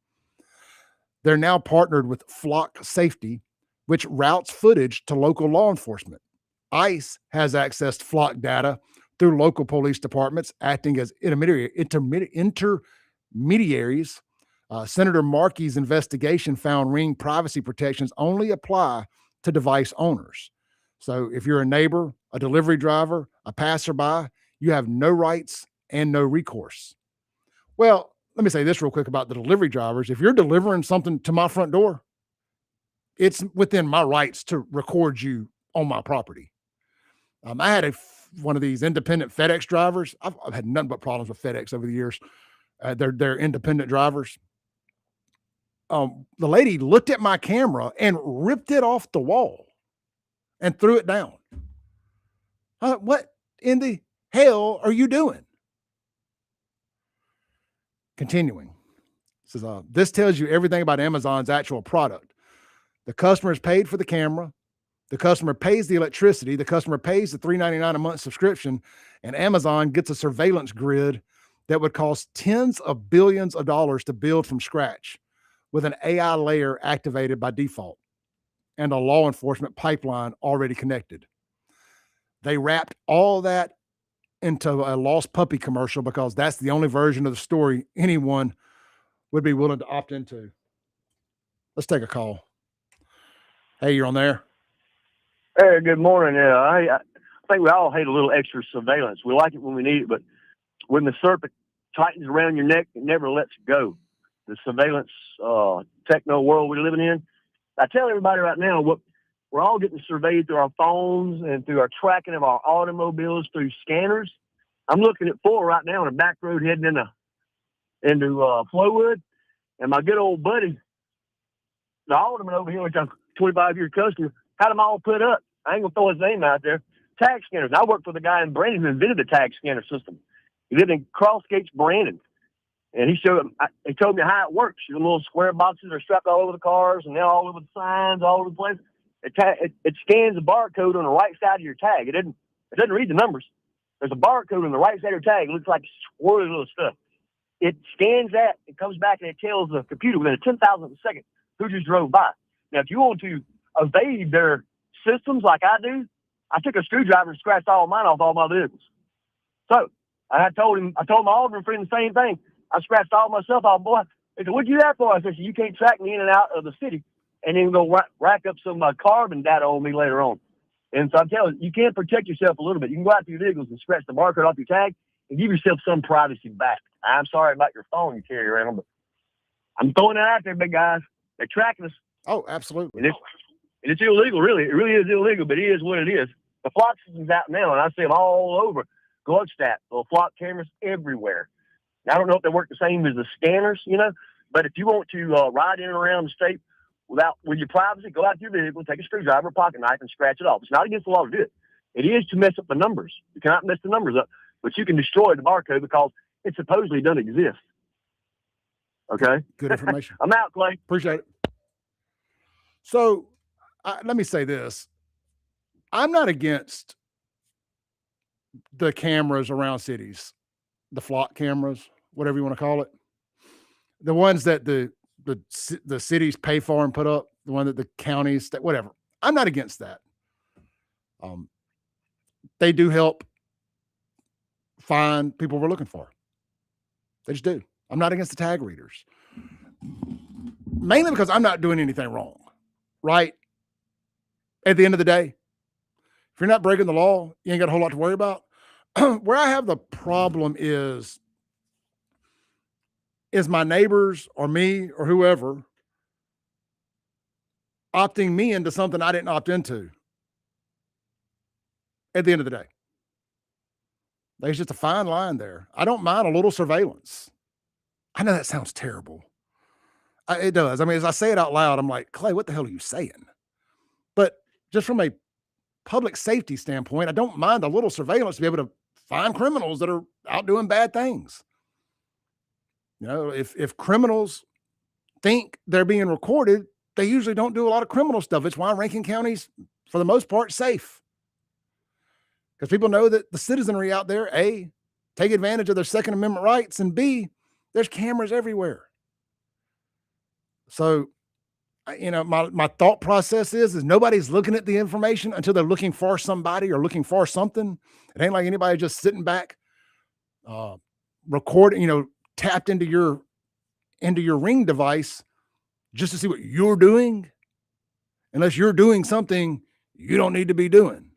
Speaker 1: They're now partnered with Flock Safety, which routes footage to local law enforcement. ICE has accessed Flock data through local police departments, acting as intermediaries. Senator Markey's investigation found Ring privacy protections only apply to device owners. So if you're a neighbor, a delivery driver, a passerby, you have no rights and no recourse. Well, let me say this real quick about the delivery drivers. If you're delivering something to my front door, it's within my rights to record you on my property. I had one of these independent FedEx drivers. I've had nothing but problems with FedEx over the years. They're independent drivers. The lady looked at my camera and ripped it off the wall and threw it down. What in the hell are you doing? Continuing. It says, this tells you everything about Amazon's actual product. The customer is paid for the camera. The customer pays the electricity. The customer pays the $3.99 a month subscription, and Amazon gets a surveillance grid that would cost tens of billions of dollars to build from scratch, with an AI layer activated by default and a law enforcement pipeline already connected. They wrapped all that into a lost puppy commercial because that's the only version of the story anyone would be willing to opt into. Let's take a call. Hey, you're on there.
Speaker 6: Hey, good morning. I think we all hate a little extra surveillance. We like it when we need it, but when the serpent tightens around your neck, it never lets go. The surveillance techno world we're living in. I tell everybody right now, we're all getting surveyed through our phones and through our tracking of our automobiles through scanners. I'm looking at 4 right now on a back road heading into Flowood, and my good old buddy, the alderman over here, which I'm 25-year customer, had them all put up. I ain't gonna throw his name out there, tag scanners. And I worked with a guy in Brandon who invented the tag scanner system. He lived in Cross Gates, Brandon. And he told me how it works. The little square boxes are strapped all over the cars, and they're all over the signs, all over the place. It scans the barcode on the right side of your tag. It doesn't read the numbers. There's a barcode on the right side of your tag. It looks like swirly little stuff. It scans that. It comes back and it tells the computer within a 10,000th of a second who just drove by. Now, if you want to evade their systems like I do, I took a screwdriver and scratched all mine off all my vehicles. So I told my alderman friend the same thing. I scratched all myself off. Boy, he said, "What'd you do that for?" I said, "You can't track me in and out of the city and then go rack up some carbon data on me later on." And so I'm telling you, you can protect yourself a little bit. You can go out to your vehicles and scratch the barcode off your tag and give yourself some privacy back. I'm sorry about your phone you carry around, but I'm throwing that out there, big guys. They're tracking us.
Speaker 1: Oh, absolutely.
Speaker 6: And it's illegal, really. It really is illegal, but it is what it is. The flock system's out now, and I see them all over Gluckstadt. Little flock cameras everywhere. Now, I don't know if they work the same as the scanners, but if you want to ride in and around the state with your privacy, go out to your vehicle, take a screwdriver, pocket knife, and scratch it off. It's not against the law to do it. It is to mess up the numbers. You cannot mess the numbers up, but you can destroy the barcode because it supposedly doesn't exist. Okay?
Speaker 1: Good information.
Speaker 6: I'm out, Clay.
Speaker 1: Appreciate it. So let me say this. I'm not against the cameras around cities, the flock cameras, whatever you want to call it. The ones that the cities pay for and put up, the one that the counties, whatever. I'm not against that. They do help find people we're looking for. They just do. I'm not against the tag readers. Mainly because I'm not doing anything wrong, right? At the end of the day, if you're not breaking the law, you ain't got a whole lot to worry about. Where I have the problem is my neighbors or me or whoever opting me into something I didn't opt into at the end of the day. There's just a fine line there. I don't mind a little surveillance. I know that sounds terrible. It does. I mean, as I say it out loud, I'm like, Clay, what the hell are you saying? But just from a public safety standpoint, I don't mind a little surveillance to be able to find criminals that are out doing bad things. If criminals think they're being recorded, they usually don't do a lot of criminal stuff. It's why Rankin County's, for the most part, safe. Because people know that the citizenry out there, A, take advantage of their Second Amendment rights, and B, there's cameras everywhere. So, my thought process is nobody's looking at the information until they're looking for somebody or looking for something. It ain't like anybody just sitting back, recording, tapped into your Ring device just to see what you're doing, unless you're doing something you don't need to be doing.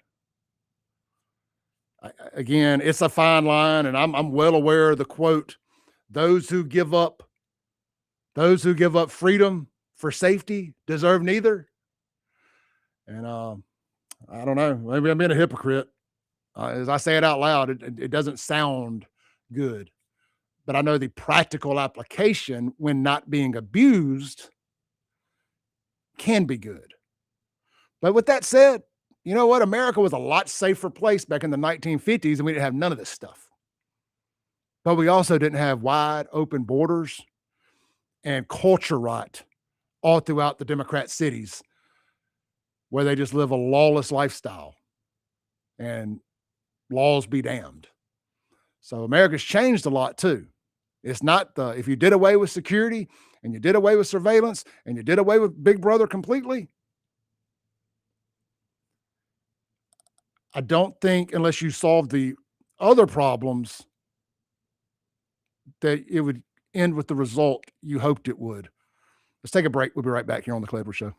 Speaker 1: Again, it's a fine line, and I'm well aware of the quote, those who give up freedom for safety deserve neither. And I don't know, maybe I'm being a hypocrite. As I say it out loud, it doesn't sound good. But I know the practical application, when not being abused, can be good. But with that said, you know what? America was a lot safer place back in the 1950s, and we didn't have none of this stuff. But we also didn't have wide open borders and culture rot all throughout the Democrat cities, where they just live a lawless lifestyle and laws be damned. So America's changed a lot too. It's not if you did away with security and you did away with surveillance and you did away with Big Brother completely, I don't think, unless you solve the other problems, that it would end with the result you hoped it would. Let's take a break. We'll be right back here on the Clay Edwards Show.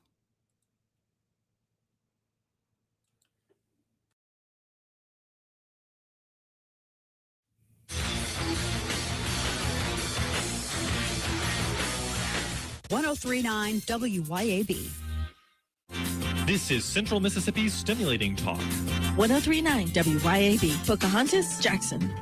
Speaker 10: .1039 WYAB.
Speaker 11: This is Central Mississippi's Stimulating Talk.
Speaker 10: 1039 WYAB. Pocahontas, Jackson.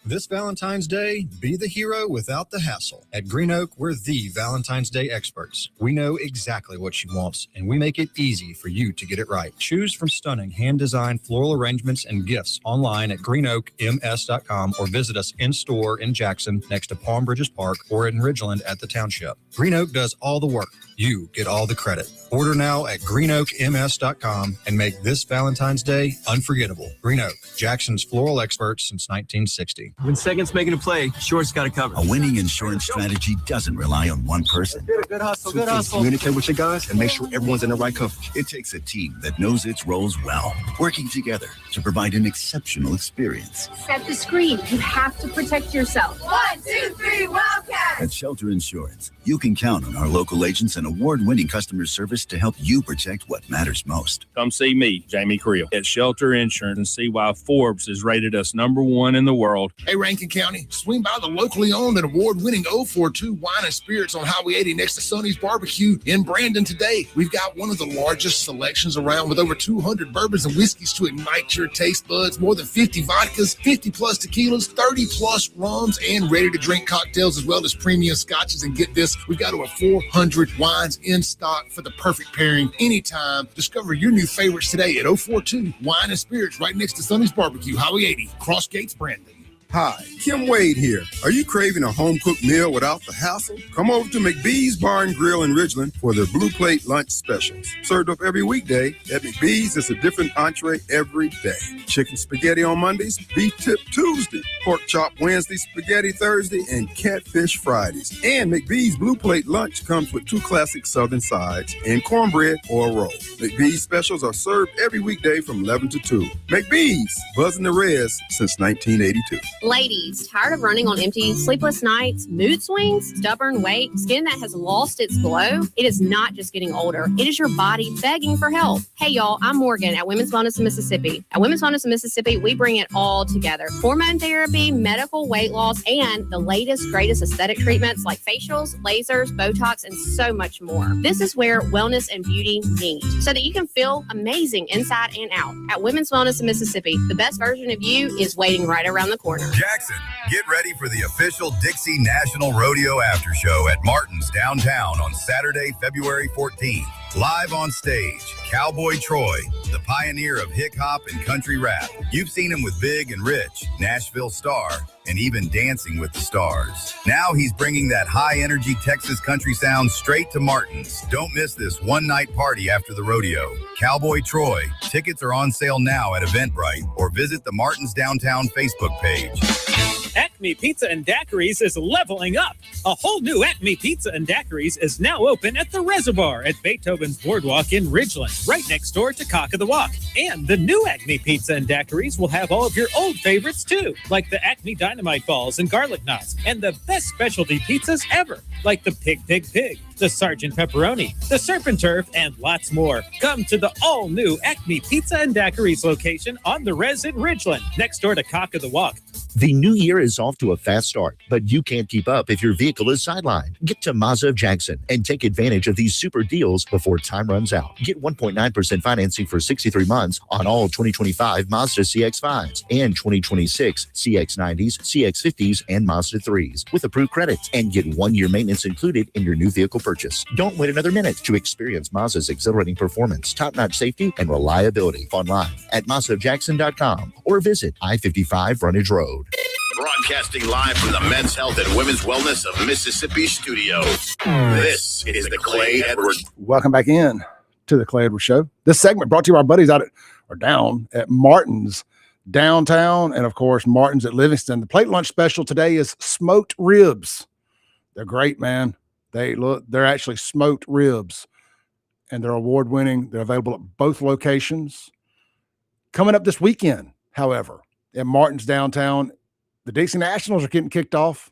Speaker 22: This Valentine's Day, be the hero without the hassle. At Green Oak, we're the Valentine's Day experts. We know exactly what she wants, and we make it easy for you to get it right. Choose from stunning hand-designed floral arrangements and gifts online at greenoakms.com or visit us in-store in Jackson next to Palm Bridges Park or in Ridgeland at the Township. Green Oak does all the work. You get all the credit. Order now at greenoakms.com and make this Valentine's Day unforgettable. Green Oak, Jackson's floral experts since 1960.
Speaker 12: When second's making a play, short's got to cover.
Speaker 13: A winning insurance strategy doesn't rely on one person.
Speaker 12: Good hustle,
Speaker 13: Two things: communicate with your guys and make sure everyone's in the right coverage. It takes a team that knows its roles well, working together to provide an exceptional experience.
Speaker 14: Set the screen. You have to protect yourself. 1, 2, 3, Wildcat!
Speaker 13: At Shelter Insurance, you can count on our local agents and award-winning customer service to help you protect what matters most.
Speaker 15: Come see me, Jamie Creel, at Shelter Insurance and see why Forbes has rated us #1 in the world.
Speaker 1: Hey, Rankin County, swing by the locally owned and award-winning 042 Wine and Spirits on Highway 80 next to Sonny's Barbecue in Brandon today. We've got one of the largest selections around with over 200 bourbons and whiskeys to ignite your taste buds, more than 50 vodkas, 50-plus tequilas, 30-plus rums, and ready-to-drink cocktails, as well as premium scotches. And get this, we've got over 400 wines in stock for the perfect pairing anytime. Discover your new favorites today at 042 Wine and Spirits right next to Sonny's Barbecue, Highway 80, Cross Gates, Brandon.
Speaker 16: Hi, Kim Wade here. Are you craving a home-cooked meal without the hassle? Come over to McBee's Bar and Grill in Ridgeland for their Blue Plate lunch specials. Served up every weekday, at McBee's it's a different entree every day. Chicken spaghetti on Mondays, beef tip Tuesday, pork chop Wednesday, spaghetti Thursday, and catfish Fridays. And McBee's Blue Plate lunch comes with 2 classic southern sides and cornbread or a roll. McBee's specials are served every weekday from 11 to 2. McBee's, buzzing the res since 1982.
Speaker 26: Ladies, tired of running on empty, sleepless nights, mood swings, stubborn weight, skin that has lost its glow? It is not just getting older. It is your body begging for help. Hey, y'all, I'm Morgan at Women's Wellness of Mississippi. At Women's Wellness of Mississippi, we bring it all together. Hormone therapy, medical weight loss, and the latest, greatest aesthetic treatments like facials, lasers, Botox, and so much more. This is where wellness and beauty meet so that you can feel amazing inside and out. At Women's Wellness of Mississippi, the best version of you is waiting right around the corner.
Speaker 27: Jackson, get ready for the official Dixie National Rodeo After Show at Martin's downtown on Saturday, February 14th. Live on stage, Cowboy Troy, the pioneer of hip hop and country rap. You've seen him with Big and Rich, Nashville Star, and even Dancing with the Stars. Now he's bringing that high-energy Texas country sound straight to Martin's. Don't miss this one-night party after the rodeo. Cowboy Troy. Tickets are on sale now at Eventbrite or visit the Martin's Downtown Facebook page.
Speaker 28: Acme Pizza and Daiquiris is leveling up. A whole new Acme Pizza and Daiquiris is now open at the Reservoir at Beethoven's Boardwalk in Ridgeland, right next door to Cock of the Walk. And the new Acme Pizza and Daiquiris will have all of your old favorites too, like the Acme Dynamite Balls and Garlic Knots, and the best specialty pizzas ever, like the Pig, the Sergeant Pepperoni, the Surf and Turf, and lots more. Come to the all-new Acme Pizza and Daiquiris location on the Res in Ridgeland, next door to Cock of the Walk.
Speaker 20: The new year is off to a fast start, but you can't keep up if your vehicle is sidelined. Get to Mazda of Jackson and take advantage of these super deals before time runs out. Get 1.9% financing for 63 months on all 2025 Mazda CX-5s and 2026 CX-90s, CX-50s, and Mazda 3s with approved credits, and get 1-year maintenance included in your new vehicle purchase. Don't wait another minute to experience Mazda's exhilarating performance, top-notch safety, and reliability. Online at MazdaofJackson.com or visit I-55 Frontage Road.
Speaker 2: Broadcasting live from the Men's Health and Women's Wellness of Mississippi studio. This is the Clay Edwards.
Speaker 1: Welcome back in to the Clay Edwards Show. This segment brought to you by our buddies down at Martin's downtown, and of course Martin's at Livingston. The plate lunch special today is smoked ribs. They're great, man. They're actually smoked ribs, and they're award-winning. They're available at both locations. Coming up this weekend, however, at Martin's downtown, the Dixie Nationals are getting kicked off.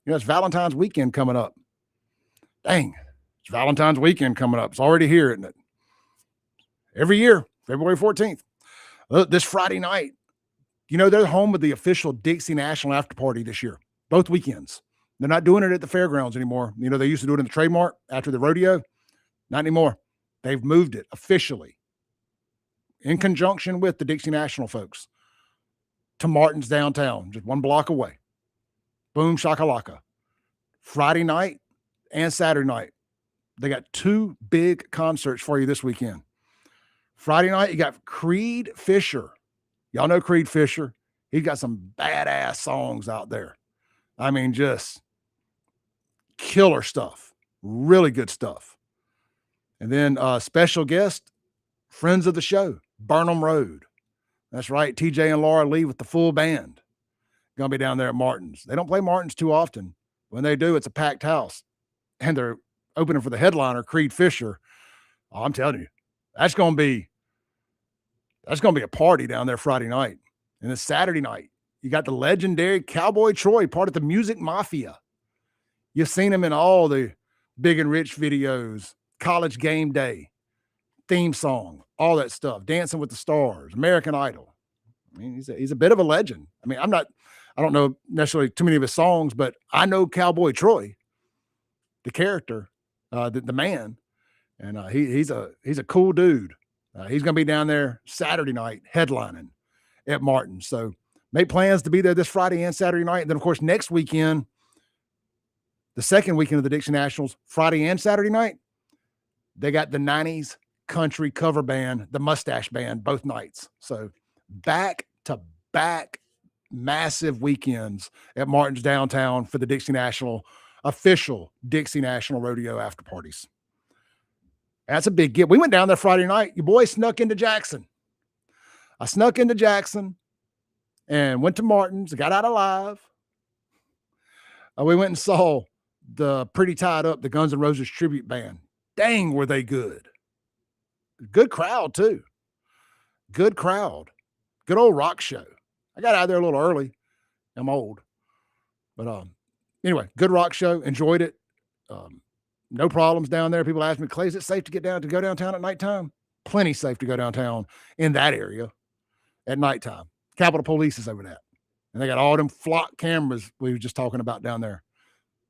Speaker 1: You know, it's Valentine's weekend coming up. Dang, it's Valentine's weekend coming up. It's already here, isn't it? Every year, February 14th. This Friday night, you know, they're home with the official Dixie National After Party this year, both weekends. They're not doing it at the fairgrounds anymore. You know, they used to do it in the Trade Mart after the rodeo. Not anymore. They've moved it officially in conjunction with the Dixie National folks. to Martin's downtown, just 1 block away. Boom shakalaka. Friday night and Saturday night. They got 2 big concerts for you this weekend. Friday night, you got Creed Fisher. Y'all know Creed Fisher. He's got some badass songs out there. I mean, just killer stuff. Really good stuff. And then special guest, friends of the show, Burnham Road. That's right. TJ and Laura Lee with the full band. Going to be down there at Martin's. They don't play Martin's too often. When they do, it's a packed house. And they're opening for the headliner, Creed Fisher. Oh, I'm telling you, that's going to be a party down there Friday night. And then Saturday night, you got the legendary Cowboy Troy, part of the Music Mafia. You've seen him in all the Big and Rich videos, College Game Day, theme song, all that stuff, Dancing with the Stars, American Idol. I mean, he's a bit of a legend. I mean, I don't know necessarily too many of his songs, but I know Cowboy Troy, the character, the man, and he's a cool dude. He's going to be down there Saturday night headlining at Martin. So make plans to be there this Friday and Saturday night. And then, of course, next weekend, the second weekend of the Dixie Nationals, Friday and Saturday night, they got the 90s country cover band, the Mustache Band, both nights. So back-to-back massive weekends at Martin's downtown for the Dixie National, official Dixie National Rodeo after parties. That's a big get. We went down there Friday night. Your boy snuck into Jackson. I snuck into Jackson and went to Martin's, got out alive. We went and saw the Pretty Tied Up, the Guns N' Roses tribute band. Dang, were they good. Good crowd, too. Good crowd. Good old rock show. I got out of there a little early. I'm old. But anyway, good rock show. Enjoyed it. No problems down there. People ask me, Clay, is it safe to go downtown at nighttime? Plenty safe to go downtown in that area at nighttime. Capitol Police is over that. And they got all them flock cameras we were just talking about down there.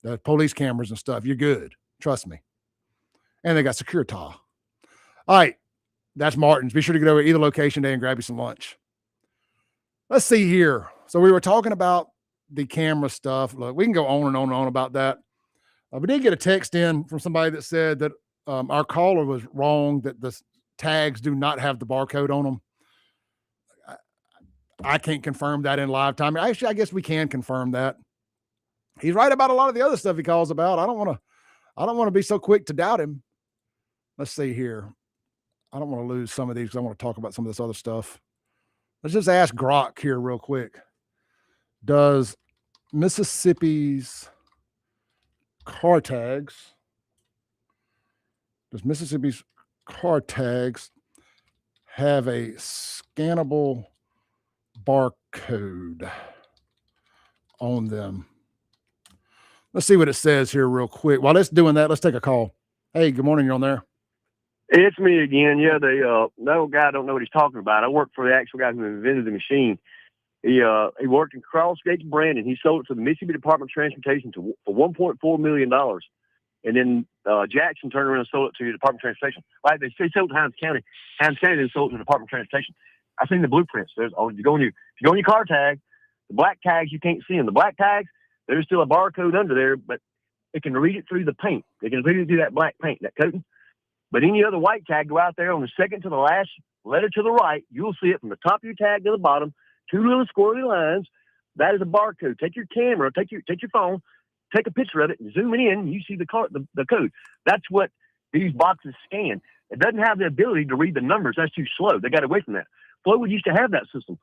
Speaker 1: The police cameras and stuff. You're good. Trust me. And they got Securita. All right. That's Martin's. Be sure to get over to either location today and grab you some lunch. Let's see here. So we were talking about the camera stuff. Look, we can go on and on and on about that. We did get a text in from somebody that said that our caller was wrong, that the tags do not have the barcode on them. I can't confirm that in live time. Actually, I guess we can confirm that. He's right about a lot of the other stuff he calls about. I don't want to be so quick to doubt him. Let's see here. I don't want to lose some of these because I want to talk about some of this other stuff. Let's just ask Grok here real quick. Does Mississippi's car tags have a scannable barcode on them? Let's see what it says here real quick. While it's doing that, let's take a call. Hey, good morning. You're on there.
Speaker 6: It's me again. Yeah, the old guy don't know what he's talking about. I work for the actual guy who invented the machine. He worked in Cross Gates, Brandon. He sold it to the Mississippi Department of Transportation for $1.4 million. And then Jackson turned around and sold it to the Department of Transportation. Like they sold it to Hines County. Hines County then sold it to the Department of Transportation. I've seen the blueprints. If you go on your car tag, the black tags, you can't see them. The black tags, there's still a barcode under there, but it can read it through the paint. It can read it through that black paint, that coating. But any other white tag, go out there on the second to the last letter to the right, you'll see it from the top of your tag to the bottom, 2 little squirrely lines. That is a barcode. Take your camera, take your phone, take a picture of it, and zoom it in. You see the code. That's what these boxes scan. It doesn't have the ability to read the numbers. That's too slow. They got away from that. Flowood used to have that system.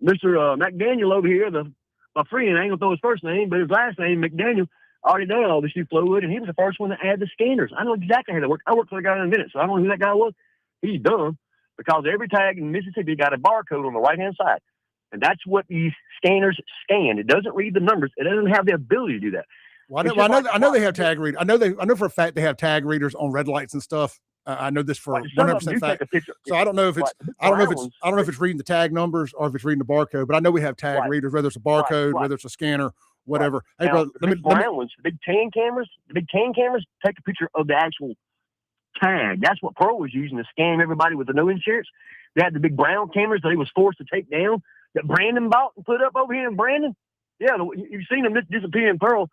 Speaker 6: Mr. McDaniel over here, my friend, I ain't gonna throw his first name, but his last name, McDaniel, already done all this new Flowood, and he was the first one to add the scanners. I know exactly how they work. I worked for the guy in a minute, so I don't know who that guy was. He's dumb because every tag in Mississippi got a barcode on the right-hand side. And that's what these scanners scan. It doesn't read the numbers. It doesn't have the ability to do that.
Speaker 1: Well, I know they have tag readers. I know for a fact they have tag readers on red lights and stuff. I know this for 100% fact. So I don't know if it's reading the tag numbers or if it's reading the barcode. But I know we have tag readers, whether it's a barcode, whether it's a scanner, whatever. Hey,
Speaker 6: now,
Speaker 1: brother,
Speaker 6: the big tan cameras take a picture of the actual tag. That's what Pearl was using to scam everybody with the no insurance. They had the big brown cameras that he was forced to take down that Brandon bought and put up over here in Brandon. Yeah, you've seen them disappear in Pearl.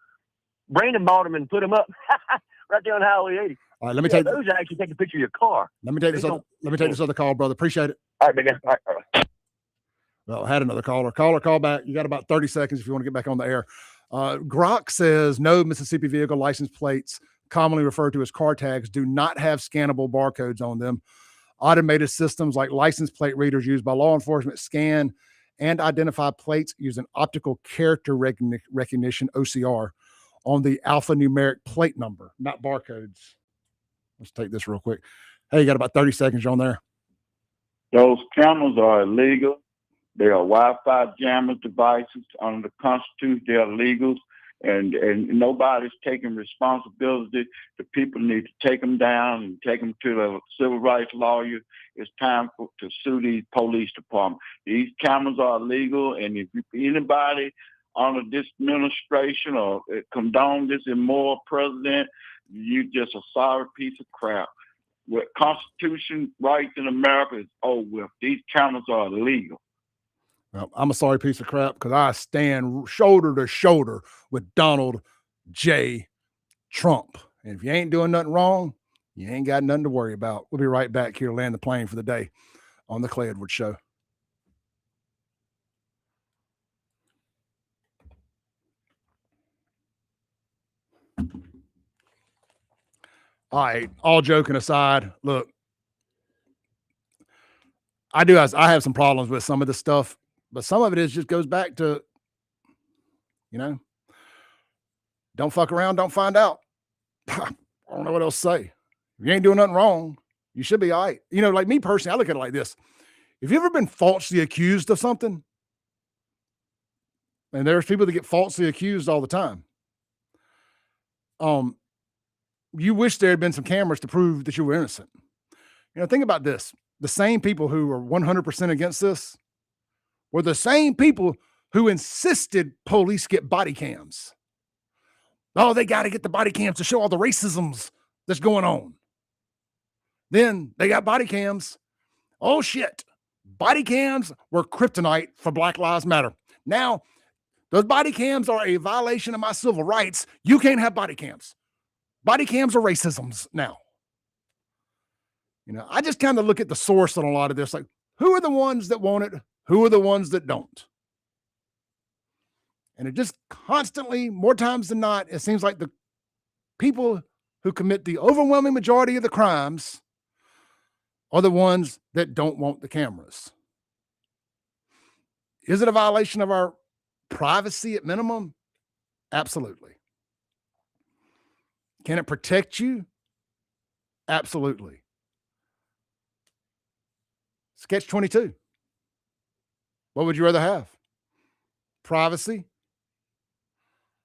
Speaker 6: Brandon bought them and put them up right there on Highway 80.
Speaker 1: All right, let me take
Speaker 6: those. Actually, take a picture of your car.
Speaker 1: Let me take this other call, brother. Appreciate it.
Speaker 6: All right, big guy. All right.
Speaker 1: Well, I had another caller. Call back. You got about 30 seconds if you want to get back on the air. Grok says no Mississippi vehicle license plates, commonly referred to as car tags, do not have scannable barcodes on them. Automated systems like license plate readers used by law enforcement scan and identify plates using optical character recognition, OCR, on the alphanumeric plate number, not barcodes. Let's take this real quick. Hey, you got about 30 seconds. You're on there.
Speaker 3: Those cameras are illegal. They are Wi-Fi jammers devices. Under the Constitution, they are legal, and nobody's taking responsibility. The people need to take them down and take them to the civil rights lawyer. It's time to sue these police departments. These cameras are illegal, and if anybody under this administration or condone this immoral president, you just a sorry piece of crap. With Constitution rights in America is over with. These cameras are illegal.
Speaker 1: Well, I'm a sorry piece of crap because I stand shoulder to shoulder with Donald J. Trump. And if you ain't doing nothing wrong, you ain't got nothing to worry about. We'll be right back here to land the plane for the day on the Clay Edwards Show. All right, all joking aside, look, I have some problems with some of this stuff, but some of it just goes back to, don't fuck around, don't find out. I don't know what else to say. If you ain't doing nothing wrong, you should be all right. Like me personally, I look at it like this. Have you ever been falsely accused of something? And there's people that get falsely accused all the time. You wish there had been some cameras to prove that you were innocent. Think about this. The same people who are 100% against this were the same people who insisted police get body cams. Oh, they got to get the body cams to show all the racisms that's going on. Then they got body cams. Oh, shit. Body cams were kryptonite for Black Lives Matter. Now, those body cams are a violation of my civil rights. You can't have body cams. Body cams are racisms now. I just kind of look at the source on a lot of this. Like, who are the ones that want it? Who are the ones that don't? And it just constantly, more times than not, it seems like the people who commit the overwhelming majority of the crimes are the ones that don't want the cameras. Is it a violation of our privacy at minimum? Absolutely. Can it protect you? Absolutely. Sketch 22. What would you rather have? Privacy?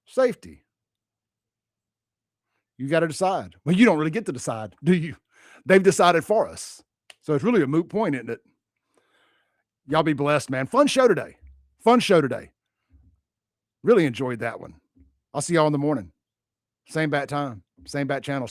Speaker 1: Safety? You got to decide. Well, you don't really get to decide, do you? They've decided for us. So it's really a moot point, isn't it? Y'all be blessed, man. Fun show today. Really enjoyed that one. I'll see y'all in the morning. Same bat time, same bat channel.